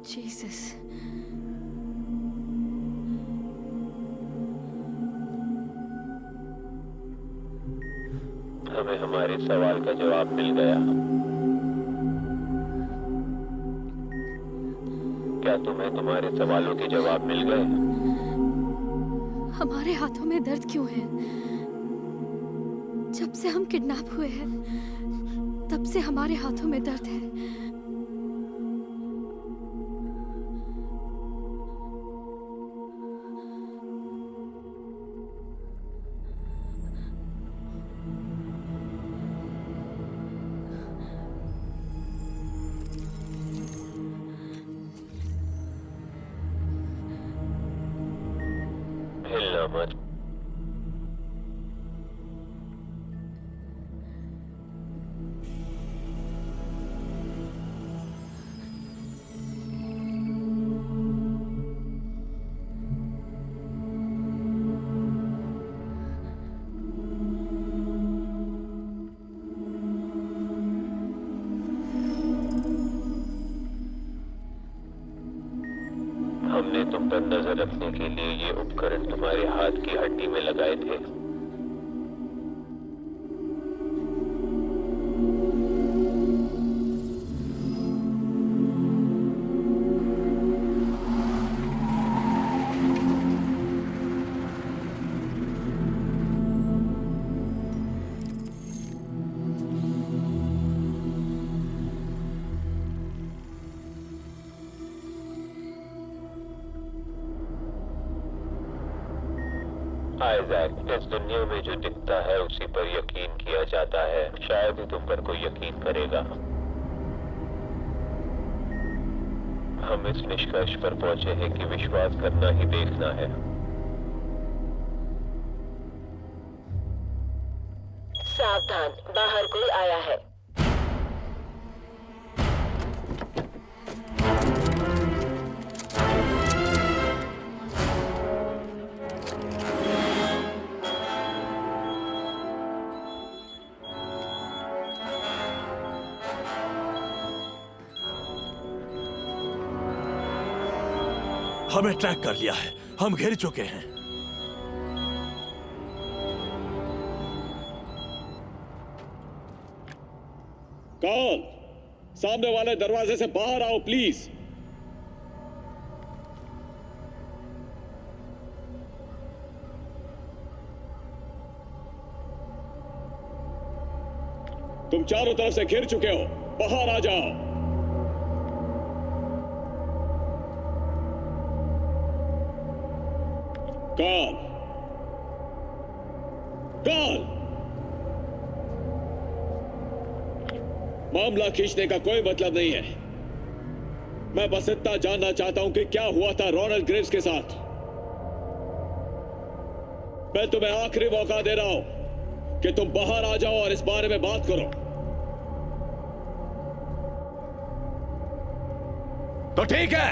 जीसस। हमें हमारे सवाल का जवाब मिल गया। क्या तुम्हें तुम्हारे सवालों के जवाब मिल गए? हमारे हाथों में दर्द क्यों है? जब से हम किडनैप हुए हैं, तब से हमारे हाथों में दर्द है। हिलना मत। हमने तुम पर नजर रखने के लिए ये उपकरण तुम्हारे हाथ की हड्डी में लगाए थे। आइजैक, इस दुनिया में जो दिखता है उसी पर यकीन किया जाता है। शायद ही तुम पर कोई यकीन करेगा। हम इस निष्कर्ष पर पहुंचे हैं कि विश्वास करना ही देखना है। सावधान, बाहर कोई आया है। हमें ट्रैक कर लिया है, हम घिर चुके हैं। कौन? सामने वाले दरवाजे से बाहर आओ प्लीज। तुम चारों तरफ से घिर चुके हो, बाहर आ जाओ। कौन? कौन? मामला खींचने का कोई मतलब नहीं है। मैं बस इतना जानना चाहता हूं कि क्या हुआ था रोनाल्ड ग्रेव्स के साथ। मैं तुम्हें आखिरी मौका दे रहा हूं कि तुम बाहर आ जाओ और इस बारे में बात करो। तो ठीक है,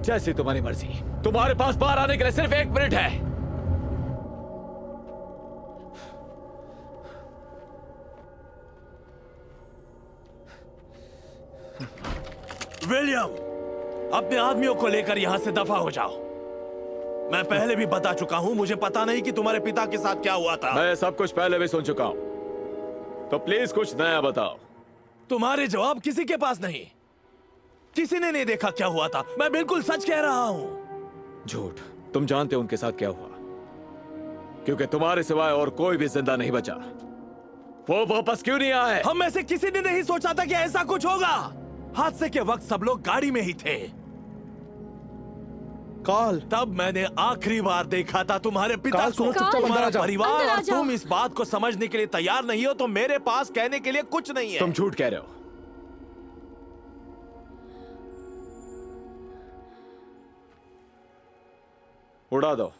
जैसी तुम्हारी मर्जी। तुम्हारे पास बाहर आने के लिए सिर्फ 1 मिनट है। विलियम, अपने आदमियों को लेकर यहां से दफा हो जाओ। मैं पहले भी बता चुका हूं, मुझे पता नहीं कि तुम्हारे पिता के साथ क्या हुआ था। मैं सब कुछ पहले भी सुन चुका हूं, तो प्लीज कुछ नया बताओ। तुम्हारे जवाब किसी के पास नहीं। किसी ने नहीं देखा क्या हुआ था। मैं बिल्कुल सच कह रहा हूं। झूठ। तुम जानते हो उनके साथ क्या हुआ, क्योंकि तुम्हारे सिवाय और कोई भी जिंदा नहीं बचा। वो वापस क्यों नहीं आए? हम में से किसी ने नहीं सोचा था कि ऐसा कुछ होगा। हादसे के वक्त सब लोग गाड़ी में ही थे। कॉल तब मैंने आखिरी बार देखा था तुम्हारे पिता कॉल को। सुनो, चुपचाप अंदर तुम्हारा आ जाओ। परिवार अंदर आ और जाओ। तुम इस बात को समझने के लिए तैयार नहीं हो तो मेरे पास कहने के लिए कुछ नहीं है। तुम झूठ कह रहे हो। उड़ा दो।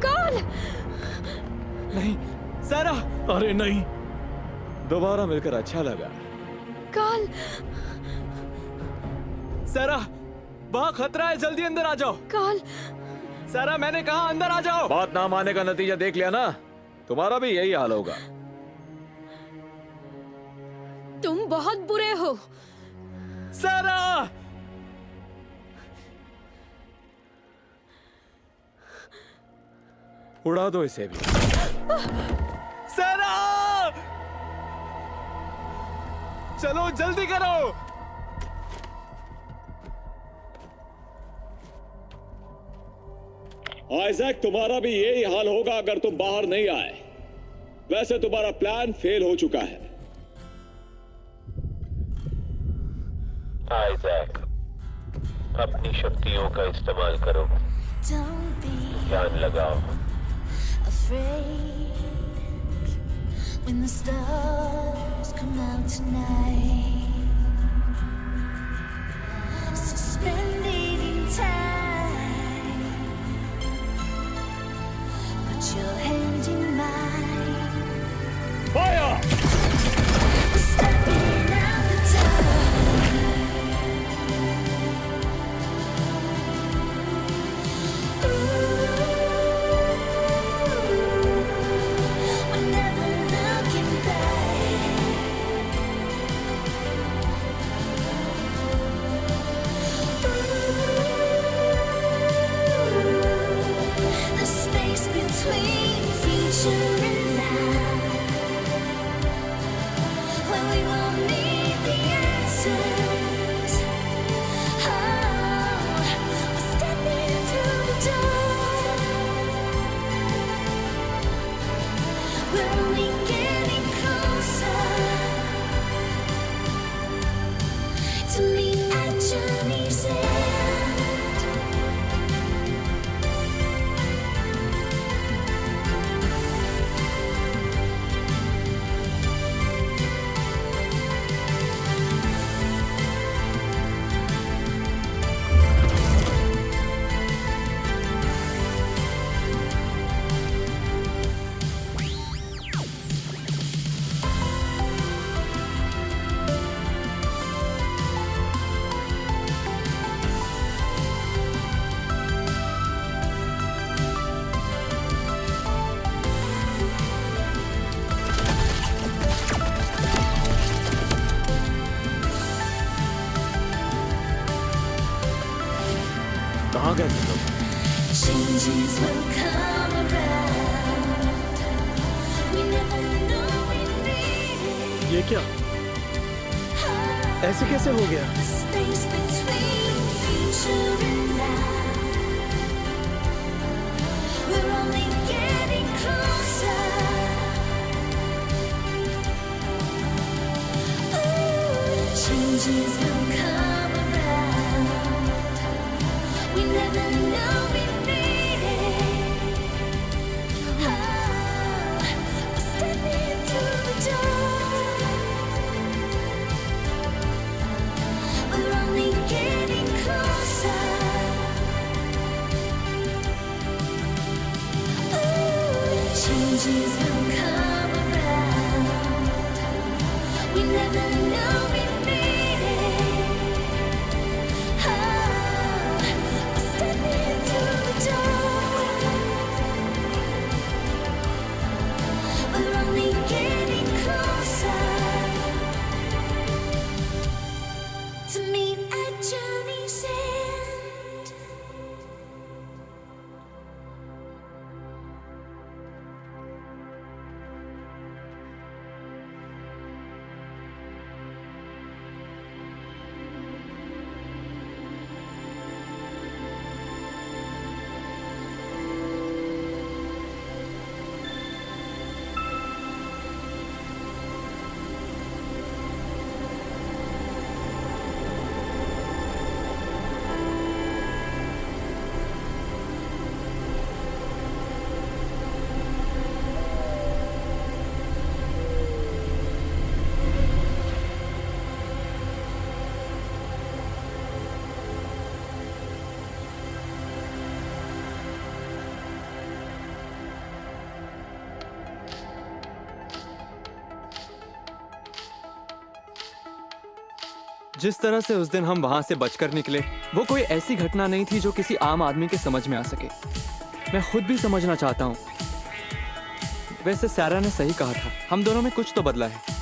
कॉल नहीं सारा। अरे नहीं। दोबारा मिलकर अच्छा लगा। कॉल सारा, वहाँ खतरा है, जल्दी अंदर आ जाओ। कॉल सारा, मैंने कहा अंदर आ जाओ। बात ना मानने का नतीजा देख लिया ना, तुम्हारा भी यही हाल होगा। तुम बहुत बुरे हो। सारा, उड़ा दो इसे भी। सारा, चलो जल्दी करो। आइजैक, तुम्हारा भी यही हाल होगा अगर तुम बाहर नहीं आए। वैसे तुम्हारा प्लान फेल हो चुका है। आइजैक, अपनी शक्तियों का इस्तेमाल करो, ध्यान लगाओ। When the stars come out tonight, suspended in time, put your hand in mine. Fire! Stepping out the door. We're never looking back. The space between future and now, when we won't need the answers. Oh, we're stepping through the door. We're only getting closer to meet at journey's end. कहाँ गए तुम लोग? Changes will come around. We never know we need it. ये क्या? ऐसे कैसे हो गया? The space between future and now. We're only getting closer. Ooh, changes will come around. We never know we need it. Oh, we're stepping through the door. जिस तरह से उस दिन हम वहां से बचकर निकले, वो कोई ऐसी घटना नहीं थी जो किसी आम आदमी के समझ में आ सके। मैं खुद भी समझना चाहता हूँ। वैसे सैरा ने सही कहा था, हम दोनों में कुछ तो बदला है।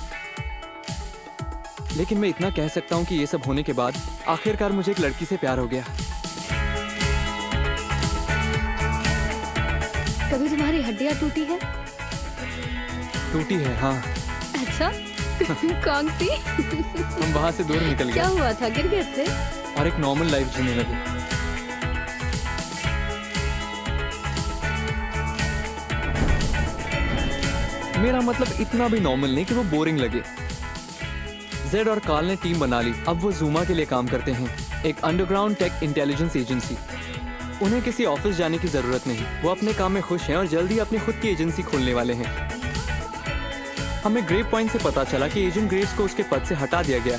लेकिन मैं इतना कह सकता हूँ कि ये सब होने के बाद आखिरकार मुझे एक लड़की से प्यार हो गया। कभी तुम्हारी हड्डियाँ टूटी है? टूटी है, हाँ। अच्छा, कौन सी? हम वहां से दूर निकल गए। क्या हुआ था, गिर गए थे? और एक नॉर्मल लाइफ जीने लगे। मेरा मतलब इतना भी नॉर्मल नहीं कि वो बोरिंग लगे। जेड और कार्ल ने टीम बना ली। अब वो जूमा के लिए काम करते हैं, एक अंडरग्राउंड टेक इंटेलिजेंस एजेंसी। उन्हें किसी ऑफिस जाने की जरूरत नहीं, वो अपने काम में खुश हैं और जल्दी अपनी खुद की एजेंसी खोलने वाले हैं। हमें ग्रेव पॉइंट से पता चला कि एजेंट ग्रेव्स को उसके पद से हटा दिया गया।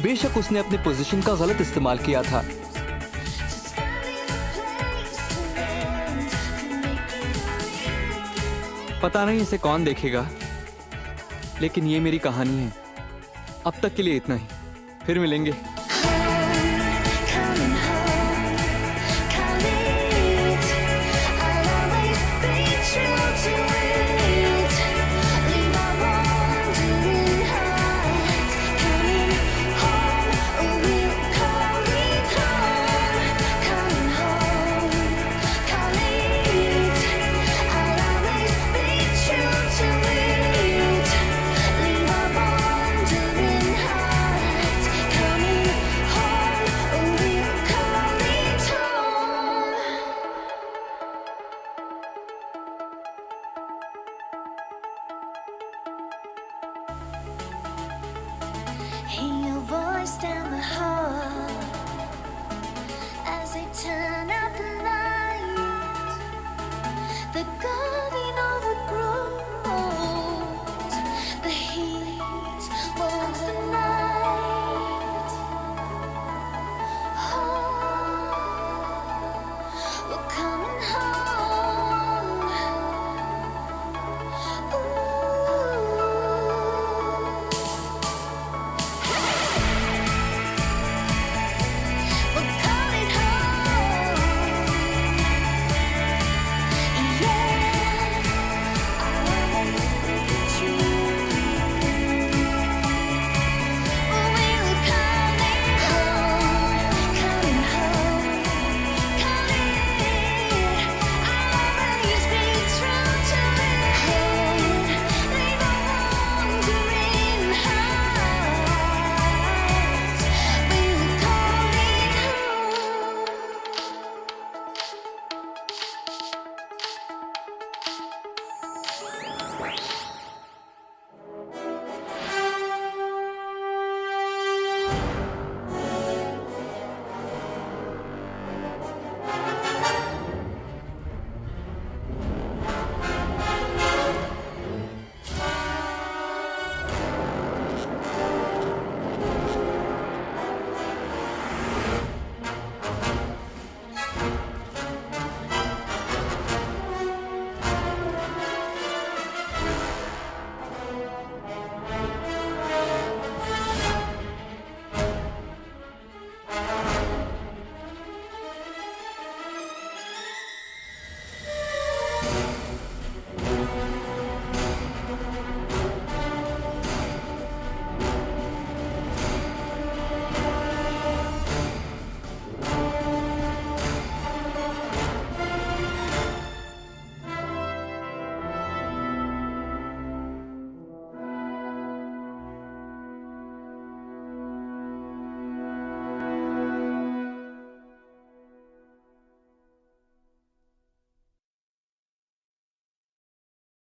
बेशक उसने अपनी पोजीशन का गलत इस्तेमाल किया था। पता नहीं इसे कौन देखेगा, लेकिन ये मेरी कहानी है। अब तक के लिए इतना ही, फिर मिलेंगे।